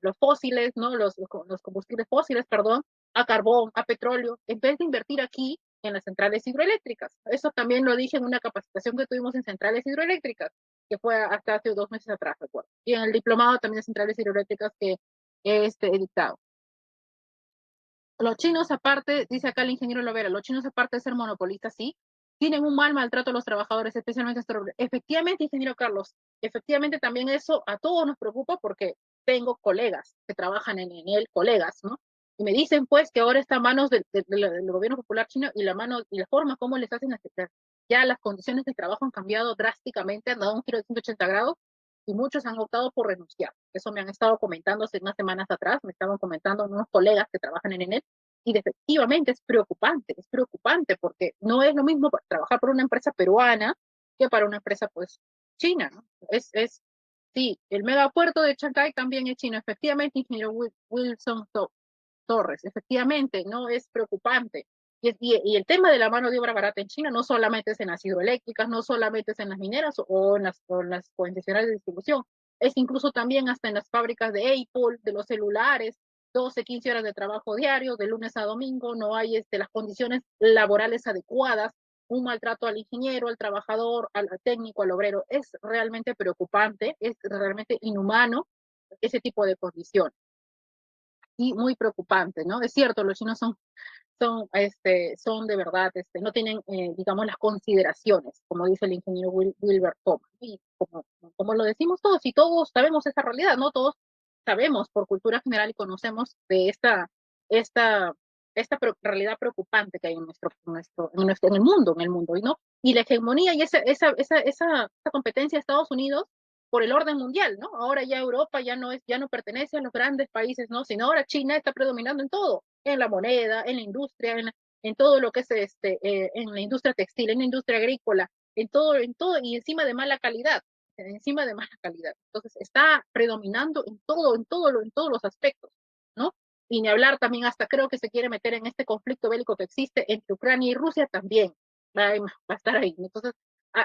los fósiles, ¿no? Los combustibles fósiles, perdón, a carbón, a petróleo, en vez de invertir aquí en las centrales hidroeléctricas. Eso también lo dije en una capacitación que tuvimos en centrales hidroeléctricas, que fue hasta hace 2 meses atrás, recuerdo. Y en el diplomado también de centrales hidroeléctricas que he dictado. Los chinos, aparte, dice acá el ingeniero Lovera, los chinos, aparte de ser monopolistas, sí, tienen un mal maltrato a los trabajadores, especialmente a estos. Efectivamente, ingeniero Carlos, efectivamente también eso a todos nos preocupa porque tengo colegas que trabajan en él, colegas, ¿no? Y me dicen, pues, que ahora está a manos del gobierno popular chino y la forma como les hacen aceptar. Ya las condiciones de trabajo han cambiado drásticamente, han dado un giro de 180 grados y muchos han optado por renunciar. Eso me han estado comentando hace unas semanas atrás, me estaban comentando unos colegas que trabajan en él y efectivamente es preocupante porque no es lo mismo trabajar por una empresa peruana que para una empresa pues china, ¿no? Sí, el megapuerto de Chancay también es chino, efectivamente, ingeniero Wilson Torres, efectivamente, no es preocupante. Y el tema de la mano de obra barata en China no solamente es en las hidroeléctricas, no solamente es en las mineras o en las concesionarias de distribución, es incluso también hasta en las fábricas de Apple, de los celulares, 12, 15 horas de trabajo diario, de lunes a domingo, no hay las condiciones laborales adecuadas, un maltrato al ingeniero, al trabajador, al técnico, al obrero. Es realmente preocupante, es realmente inhumano ese tipo de condiciones y muy preocupante, ¿no? Es cierto, los chinos son de verdad, no tienen, digamos, las consideraciones, como dice el ingeniero Wilbert Thomas, y como lo decimos todos, y todos sabemos esa realidad, ¿no? Todos sabemos por cultura general y conocemos de esta, realidad preocupante que hay en el mundo, ¿y no? Y la hegemonía y esa competencia de Estados Unidos por el orden mundial, ¿no? Ahora ya Europa ya no pertenece a los grandes países, ¿no? Sino ahora China está predominando en todo, en la moneda, en la industria, en todo lo que es en la industria textil, en la industria agrícola, en todo, y encima de mala calidad, encima de mala calidad. Entonces está predominando en todo, en todos los aspectos, ¿no? y ni hablar también hasta creo que se quiere meter en este conflicto bélico que existe entre Ucrania y Rusia también va a estar ahí. Entonces,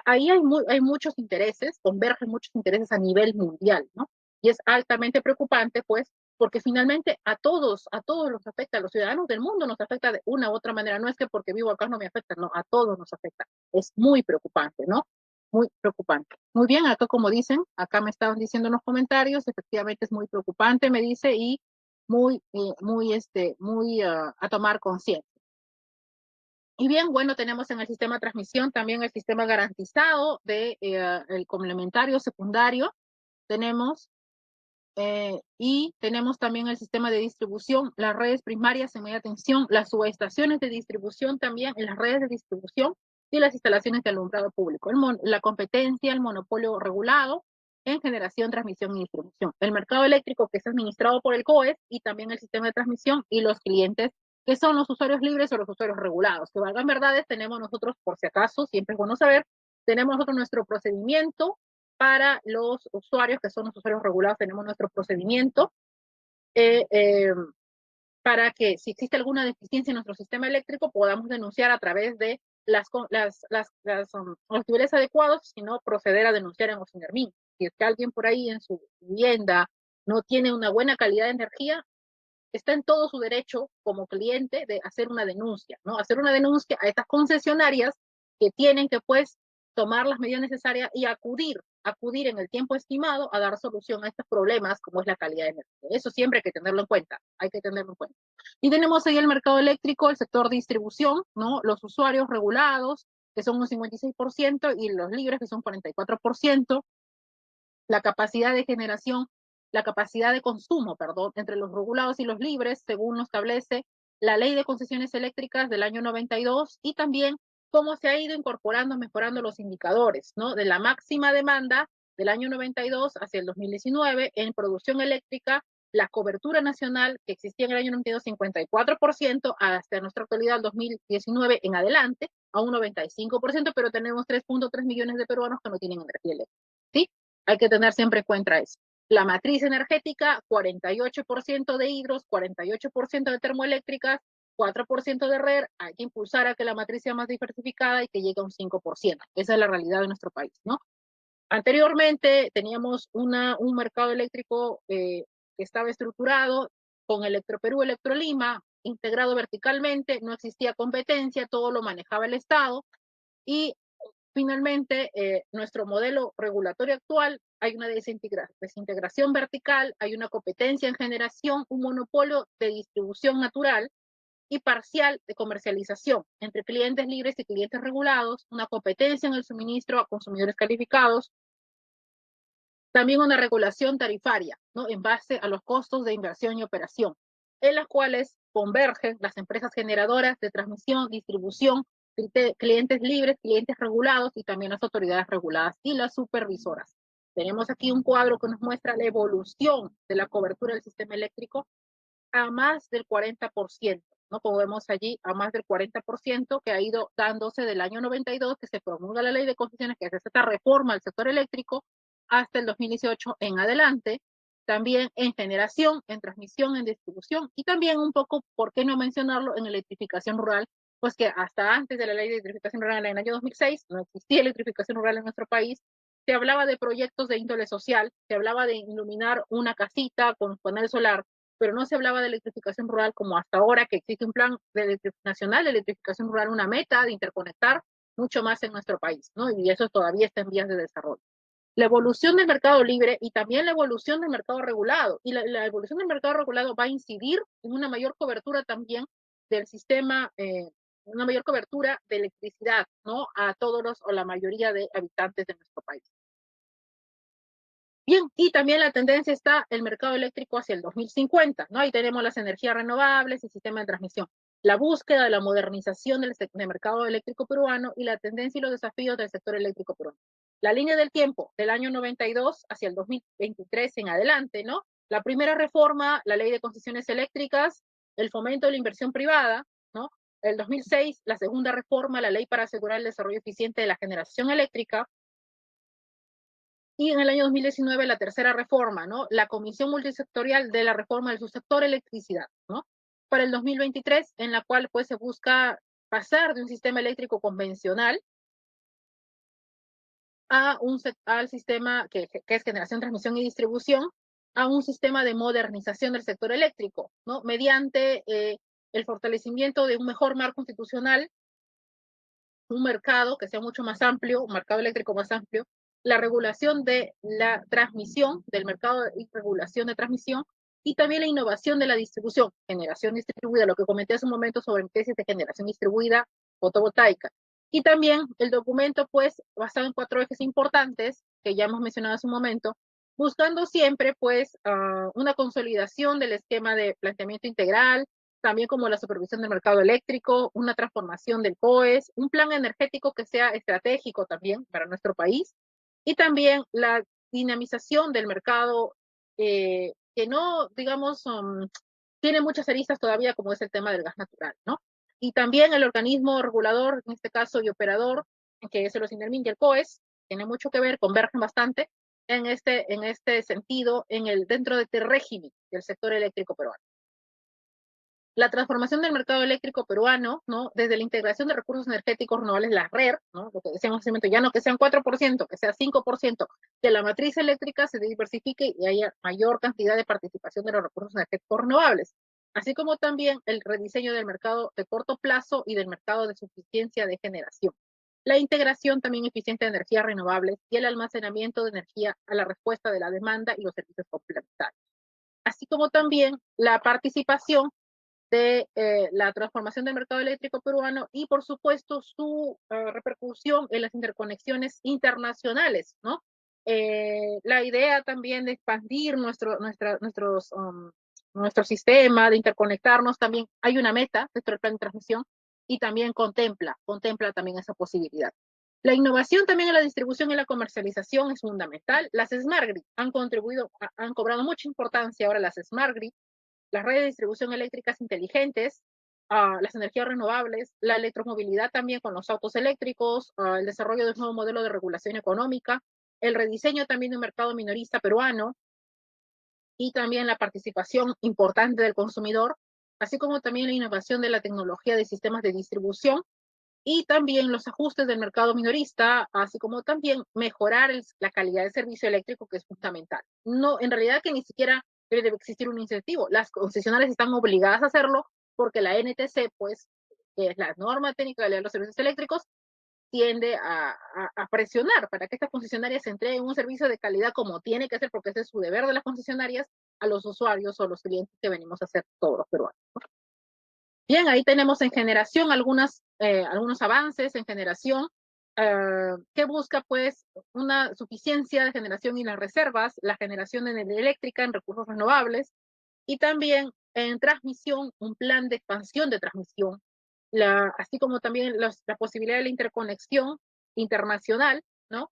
ahí hay muchos intereses, convergen muchos intereses a nivel mundial, ¿no? Y es altamente preocupante, pues, porque finalmente a todos nos afecta, a los ciudadanos del mundo nos afecta de una u otra manera. No es que porque vivo acá no me afecta, no, a todos nos afecta. Es muy preocupante, ¿no? Muy preocupante. Muy bien, acá como dicen, acá me estaban diciendo en los comentarios, efectivamente es muy preocupante, me dice, y a tomar conciencia. Y bien, bueno, tenemos en el sistema de transmisión también el sistema garantizado de el complementario secundario. Tenemos y tenemos también el sistema de distribución, las redes primarias en media tensión, las subestaciones de distribución también, las redes de distribución y las instalaciones de alumbrado público. La competencia, el monopolio regulado en generación, transmisión y distribución. El mercado eléctrico que es administrado por el COES y también el sistema de transmisión y los clientes que son los usuarios libres o los usuarios regulados. Que valgan verdades, tenemos nosotros, por si acaso, siempre es bueno saber, tenemos nosotros nuestro procedimiento para los usuarios que son los usuarios regulados, tenemos nuestro procedimiento eh, eh, para que si existe alguna deficiencia en nuestro sistema eléctrico podamos denunciar a través de los niveles adecuados, sino proceder a denunciar en OSINERMIN. Si es que alguien por ahí en su vivienda no tiene una buena calidad de energía, está en todo su derecho como cliente de hacer una denuncia, ¿no? Hacer una denuncia a estas concesionarias que tienen que, pues, tomar las medidas necesarias y acudir en el tiempo estimado a dar solución a estos problemas como es la calidad de energía. Eso siempre hay que tenerlo en cuenta, hay que tenerlo en cuenta. Y tenemos ahí el mercado eléctrico, el sector distribución, ¿no? Los usuarios regulados, que son un 56%, y los libres, que son 44%, la capacidad de generación, la capacidad de consumo, perdón, entre los regulados y los libres, según lo establece la Ley de Concesiones Eléctricas del año 92, y también cómo se ha ido incorporando, mejorando los indicadores, ¿no? De la máxima demanda del año 92 hacia el 2019 en producción eléctrica, la cobertura nacional que existía en el año 92, 54%, hasta nuestra actualidad, el 2019 en adelante, a un 95%, pero tenemos 3.3 millones de peruanos que no tienen energía eléctrica, ¿sí? Hay que tener siempre en cuenta eso. La matriz energética, 48% de hidros, 48% de termoeléctricas, 4% de red. Hay que impulsar a que la matriz sea más diversificada y que llegue a un 5%. Esa es la realidad de nuestro país, ¿no? Anteriormente teníamos un mercado eléctrico que estaba estructurado con Electroperú, Electrolima, integrado verticalmente, no existía competencia, todo lo manejaba el Estado, y finalmente, nuestro modelo regulatorio actual, hay una desintegración vertical, hay una competencia en generación, un monopolio de distribución natural y parcial de comercialización entre clientes libres y clientes regulados, una competencia en el suministro a consumidores calificados, también una regulación tarifaria, ¿no? En base a los costos de inversión y operación, en las cuales convergen las empresas generadoras de transmisión, distribución, clientes libres, clientes regulados y también las autoridades reguladas y las supervisoras. Tenemos aquí un cuadro que nos muestra la evolución de la cobertura del sistema eléctrico a más del 40%, ¿no? Como vemos allí, a más del 40% que ha ido dándose del año 92, que se promulga la ley de concesiones, que es esta reforma al sector eléctrico, hasta el 2018 en adelante, también en generación, en transmisión, en distribución, y también un poco, ¿por qué no mencionarlo?, en electrificación rural, pues que hasta antes de la ley de electrificación rural en el año 2006, no existía electrificación rural en nuestro país, se hablaba de proyectos de índole social, se hablaba de iluminar una casita con panel solar, pero no se hablaba de electrificación rural como hasta ahora, que existe un plan nacional de electrificación rural, una meta de interconectar mucho más en nuestro país, ¿no? Y eso todavía está en vías de desarrollo. La evolución del mercado libre y también la evolución del mercado regulado. Y la evolución del mercado regulado va a incidir en una mayor cobertura también del sistema, una mayor cobertura de electricidad, ¿no? A todos los o la mayoría de habitantes de nuestro país. Bien, y también la tendencia está el mercado eléctrico hacia el 2050, ¿no? Ahí tenemos las energías renovables, el sistema de transmisión, la búsqueda de la modernización del mercado eléctrico peruano y la tendencia y los desafíos del sector eléctrico peruano. La línea del tiempo del año 92 hacia el 2023 en adelante, ¿no? La primera reforma, la ley de concesiones eléctricas, el fomento de la inversión privada, ¿no? El 2006, la segunda reforma, la ley para asegurar el desarrollo eficiente de la generación eléctrica, Y en el año 2019 la tercera reforma, ¿no? La Comisión Multisectorial de la Reforma del Subsector Electricidad, ¿no? Para el 2023, en la cual pues se busca pasar de un sistema eléctrico convencional al sistema que es generación, transmisión y distribución, a un sistema de modernización del sector eléctrico, ¿no? Mediante el fortalecimiento de un mejor marco institucional, un mercado que sea mucho más amplio, un mercado eléctrico más amplio, la regulación de la transmisión, del mercado y regulación de transmisión, y también la innovación de la distribución, generación distribuida, lo que comenté hace un momento sobre tesis de generación distribuida fotovoltaica. Y también el documento, pues, basado en 4 ejes importantes, que ya hemos mencionado hace un momento, buscando siempre, pues, una consolidación del esquema de planteamiento integral, también como la supervisión del mercado eléctrico, una transformación del COES, un plan energético que sea estratégico también para nuestro país, y también la dinamización del mercado que no, digamos, tiene muchas aristas todavía, como es el tema del gas natural, ¿no? Y también el organismo regulador, en este caso, y operador, que es el OSINERMIN y el COES, tiene mucho que ver, convergen bastante en este sentido, dentro de este régimen del sector eléctrico peruano. La transformación del mercado eléctrico peruano, ¿no? Desde la integración de recursos energéticos renovables, la RER, ¿no? Lo que decíamos hace un momento, ya no que sean 4%, que sea 5%, que la matriz eléctrica se diversifique y haya mayor cantidad de participación de los recursos energéticos renovables, así como también el rediseño del mercado de corto plazo y del mercado de suficiencia de generación. La integración también eficiente de energías renovables y el almacenamiento de energía a la respuesta de la demanda y los servicios complementarios, así como también la participación de la transformación del mercado eléctrico peruano y, por supuesto, su repercusión en las interconexiones internacionales, ¿no? La idea también de expandir nuestro sistema, de interconectarnos, también hay una meta dentro del plan de transmisión y también contempla también esa posibilidad. La innovación también en la distribución y la comercialización es fundamental. Las Smart Grid han cobrado mucha importancia ahora las Smart Grid, las redes de distribución eléctricas inteligentes, las energías renovables, la electromovilidad también con los autos eléctricos, el desarrollo de un nuevo modelo de regulación económica, el rediseño también de un mercado minorista peruano y también la participación importante del consumidor, así como también la innovación de la tecnología de sistemas de distribución y también los ajustes del mercado minorista, así como también mejorar la calidad del servicio eléctrico, que es fundamental. No, en realidad que ni siquiera debe existir un incentivo. Las concesionarias están obligadas a hacerlo porque la NTC, pues, que es la norma técnica de los servicios eléctricos, tiende a presionar para que estas concesionarias entreguen un servicio de calidad como tiene que ser, porque ese es su deber de las concesionarias a los usuarios o los clientes que venimos a hacer todos los peruanos. Bien, ahí tenemos en generación algunos avances en generación que busca pues una suficiencia de generación y las reservas, la generación de energía eléctrica en recursos renovables y también en transmisión, un plan de expansión de transmisión, así como también la posibilidad de la interconexión internacional, ¿no?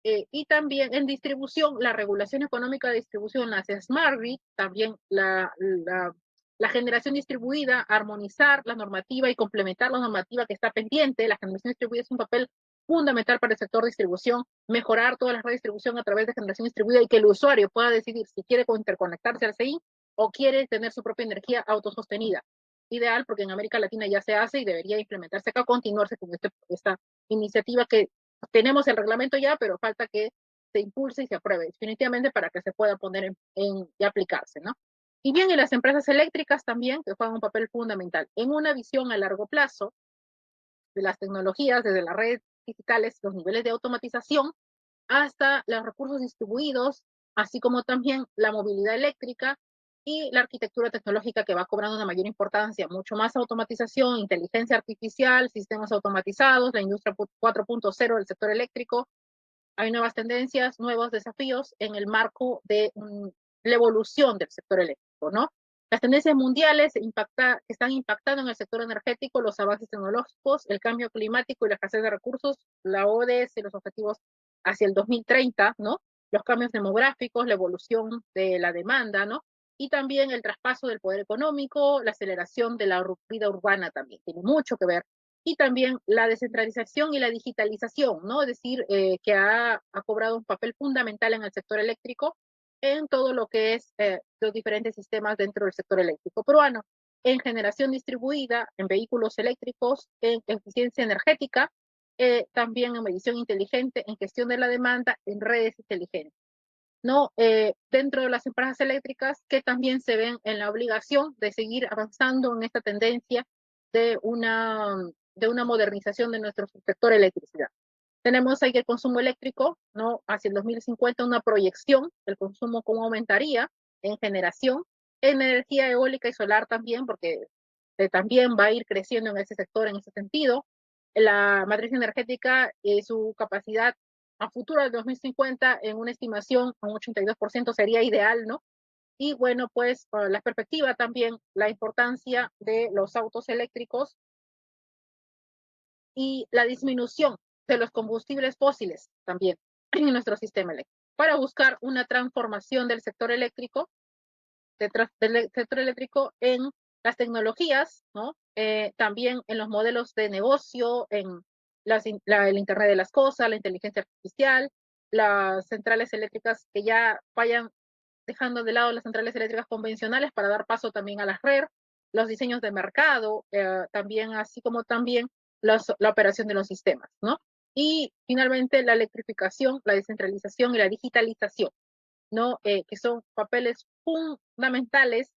Y también en distribución, la regulación económica de distribución, las Smart Grid, también la generación distribuida, armonizar la normativa y complementar la normativa que está pendiente. La generación distribuida es un papel fundamental para el sector de distribución, mejorar todas las redes de distribución a través de generación distribuida y que el usuario pueda decidir si quiere interconectarse al CI o quiere tener su propia energía autosostenida. Ideal porque en América Latina ya se hace y debería implementarse acá, continuarse con esta iniciativa que tenemos el reglamento ya, pero falta que se impulse y se apruebe definitivamente para que se pueda poner y aplicarse, ¿no? Y bien, en las empresas eléctricas también, que juegan un papel fundamental en una visión a largo plazo de las tecnologías, desde las redes digitales, los niveles de automatización, hasta los recursos distribuidos, así como también la movilidad eléctrica y la arquitectura tecnológica que va cobrando una mayor importancia, mucho más automatización, inteligencia artificial, sistemas automatizados, la industria 4.0 del sector eléctrico. Hay nuevas tendencias, nuevos desafíos en el marco de la evolución del sector eléctrico, ¿no? Las tendencias mundiales que están impactando en el sector energético, los avances tecnológicos, el cambio climático y la escasez de recursos, la ODS y los objetivos hacia el 2030, ¿no? Los cambios demográficos, la evolución de la demanda, ¿no? Y también el traspaso del poder económico, la aceleración de la vida urbana también, tiene mucho que ver. y también la descentralización y la digitalización, ¿no? Es decir, que ha cobrado un papel fundamental en el sector eléctrico, en todo lo que es los diferentes sistemas dentro del sector eléctrico peruano, en generación distribuida, en vehículos eléctricos, en eficiencia energética, también en medición inteligente, en gestión de la demanda, en redes inteligentes, ¿no? Dentro de las empresas eléctricas que también se ven en la obligación de seguir avanzando en esta tendencia de una modernización de nuestro sector electricidad. Tenemos ahí que el consumo eléctrico, ¿no? Hacia el 2050 una proyección del consumo cómo aumentaría en generación, en energía eólica y solar también, porque también va a ir creciendo en ese sector, en ese sentido. La matriz energética, su capacidad a futuro del 2050 en una estimación a un 82% sería ideal, ¿no? Y bueno, pues la perspectiva también, la importancia de los autos eléctricos y la disminución de los combustibles fósiles también en nuestro sistema eléctrico, para buscar una transformación del sector eléctrico, del sector eléctrico en las tecnologías, ¿no? También en los modelos de negocio, en el Internet de las Cosas, la inteligencia artificial, las centrales eléctricas que ya vayan dejando de lado las centrales eléctricas convencionales para dar paso también a las RER, los diseños de mercado, también así como también la operación de los sistemas, ¿no? Y finalmente la electrificación, la descentralización y la digitalización, ¿no? Que son papeles fundamentales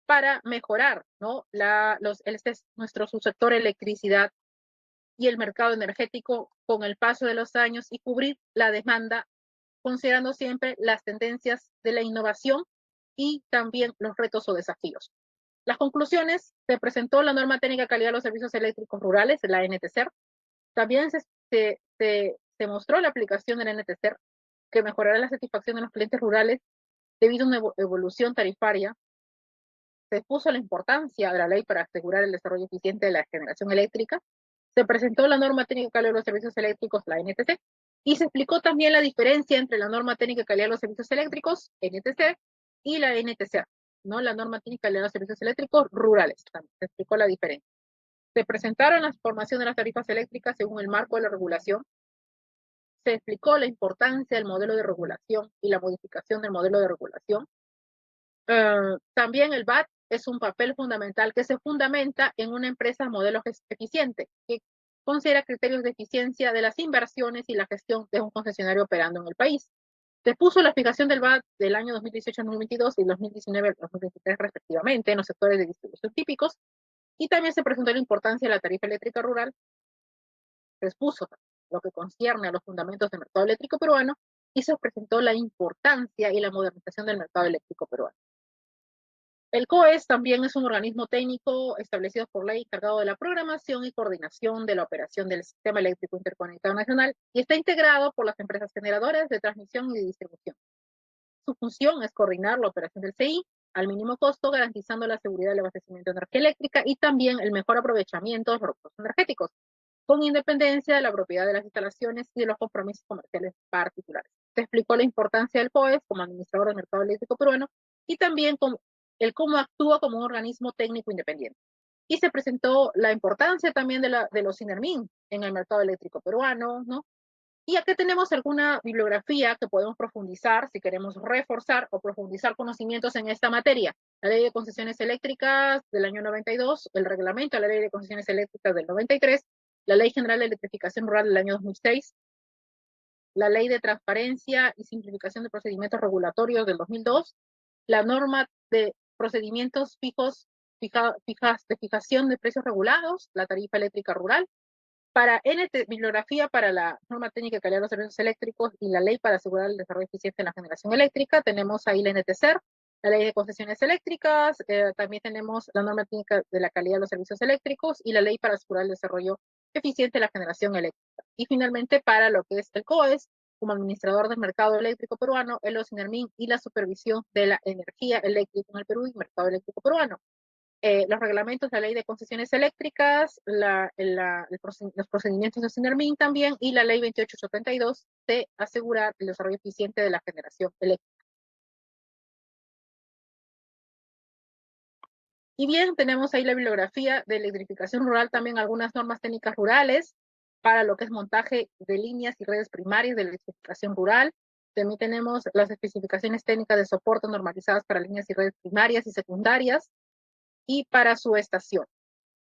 para mejorar, ¿no? Nuestro subsector electricidad y el mercado energético con el paso de los años y cubrir la demanda considerando siempre las tendencias de la innovación y también los retos o desafíos. Las conclusiones: se presentó la norma técnica de calidad de los servicios eléctricos rurales, la NTCER. También se mostró la aplicación de la NTCER, que mejorará la satisfacción de los clientes rurales debido a una evolución tarifaria. Se expuso la importancia de la ley para asegurar el desarrollo eficiente de la generación eléctrica. Se presentó la norma técnica de calidad de los servicios eléctricos, la NTC, y se explicó también la diferencia entre la norma técnica de calidad de los servicios eléctricos, NTC, y la NTCA, ¿no? La norma técnica de calidad de los servicios eléctricos rurales. También se explicó la diferencia. Se presentaron la formación de las tarifas eléctricas según el marco de la regulación. Se explicó la importancia del modelo de regulación y la modificación del modelo de regulación. También el VAT es un papel fundamental que se fundamenta en una empresa modelo eficiente, que considera criterios de eficiencia de las inversiones y la gestión de un concesionario operando en el país. Se puso la aplicación del VAT del año 2018 al 2022 y 2019 al 2023 respectivamente en los sectores de distribución típicos, y también se presentó la importancia de la tarifa eléctrica rural. Se expuso lo que concierne a los fundamentos del mercado eléctrico peruano y se presentó la importancia y la modernización del mercado eléctrico peruano. El COES también es un organismo técnico establecido por ley encargado de la programación y coordinación de la operación del Sistema Eléctrico Interconectado Nacional y está integrado por las empresas generadoras de transmisión y de distribución. Su función es coordinar la operación del CI al mínimo costo, garantizando la seguridad del abastecimiento de energía eléctrica y también el mejor aprovechamiento de los recursos energéticos, con independencia de la propiedad de las instalaciones y de los compromisos comerciales particulares. Se explicó la importancia del COES como administrador del mercado eléctrico peruano y también cómo actúa como un organismo técnico independiente. Y se presentó la importancia también de los SINERMIN en el mercado eléctrico peruano, ¿no? Y aquí tenemos alguna bibliografía que podemos profundizar si queremos reforzar o profundizar conocimientos en esta materia. La Ley de Concesiones Eléctricas del año 92, el reglamento de la Ley de Concesiones Eléctricas del 93, la Ley General de Electrificación Rural del año 2006, la Ley de Transparencia y Simplificación de Procedimientos Regulatorios del 2002, la norma de procedimientos de fijación de precios regulados, la tarifa eléctrica rural. Para bibliografía para la norma técnica de calidad de los servicios eléctricos y la ley para asegurar el desarrollo eficiente en la generación eléctrica, tenemos ahí la NTCER, la ley de concesiones eléctricas, también tenemos la norma técnica de la calidad de los servicios eléctricos y la ley para asegurar el desarrollo eficiente de la generación eléctrica. Y finalmente, para lo que es el COES, como administrador del mercado eléctrico peruano, el OSINERMIN y la supervisión de la energía eléctrica en el Perú y el mercado eléctrico peruano. Los reglamentos, la ley de concesiones eléctricas, los procedimientos de SINERMIN también, y la ley 28872 de asegurar el desarrollo eficiente de la generación eléctrica. Y bien, tenemos ahí la bibliografía de electrificación rural, también algunas normas técnicas rurales para lo que es montaje de líneas y redes primarias de electrificación rural. También tenemos las especificaciones técnicas de soporte normalizadas para líneas y redes primarias y secundarias y para su estación.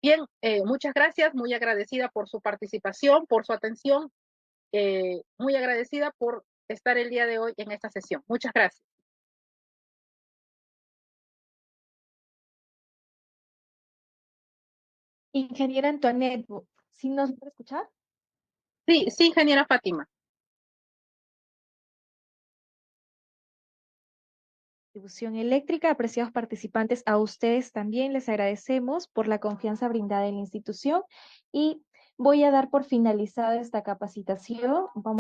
Bien, muchas gracias, muy agradecida por su participación, por su atención, muy agradecida por estar el día de hoy en esta sesión. Muchas gracias. Ingeniera Antoinette, ¿sí nos puede escuchar? Sí, sí, ingeniera Fátima. Distribución eléctrica, apreciados participantes, a ustedes también les agradecemos por la confianza brindada en la institución y voy a dar por finalizada esta capacitación. Vamos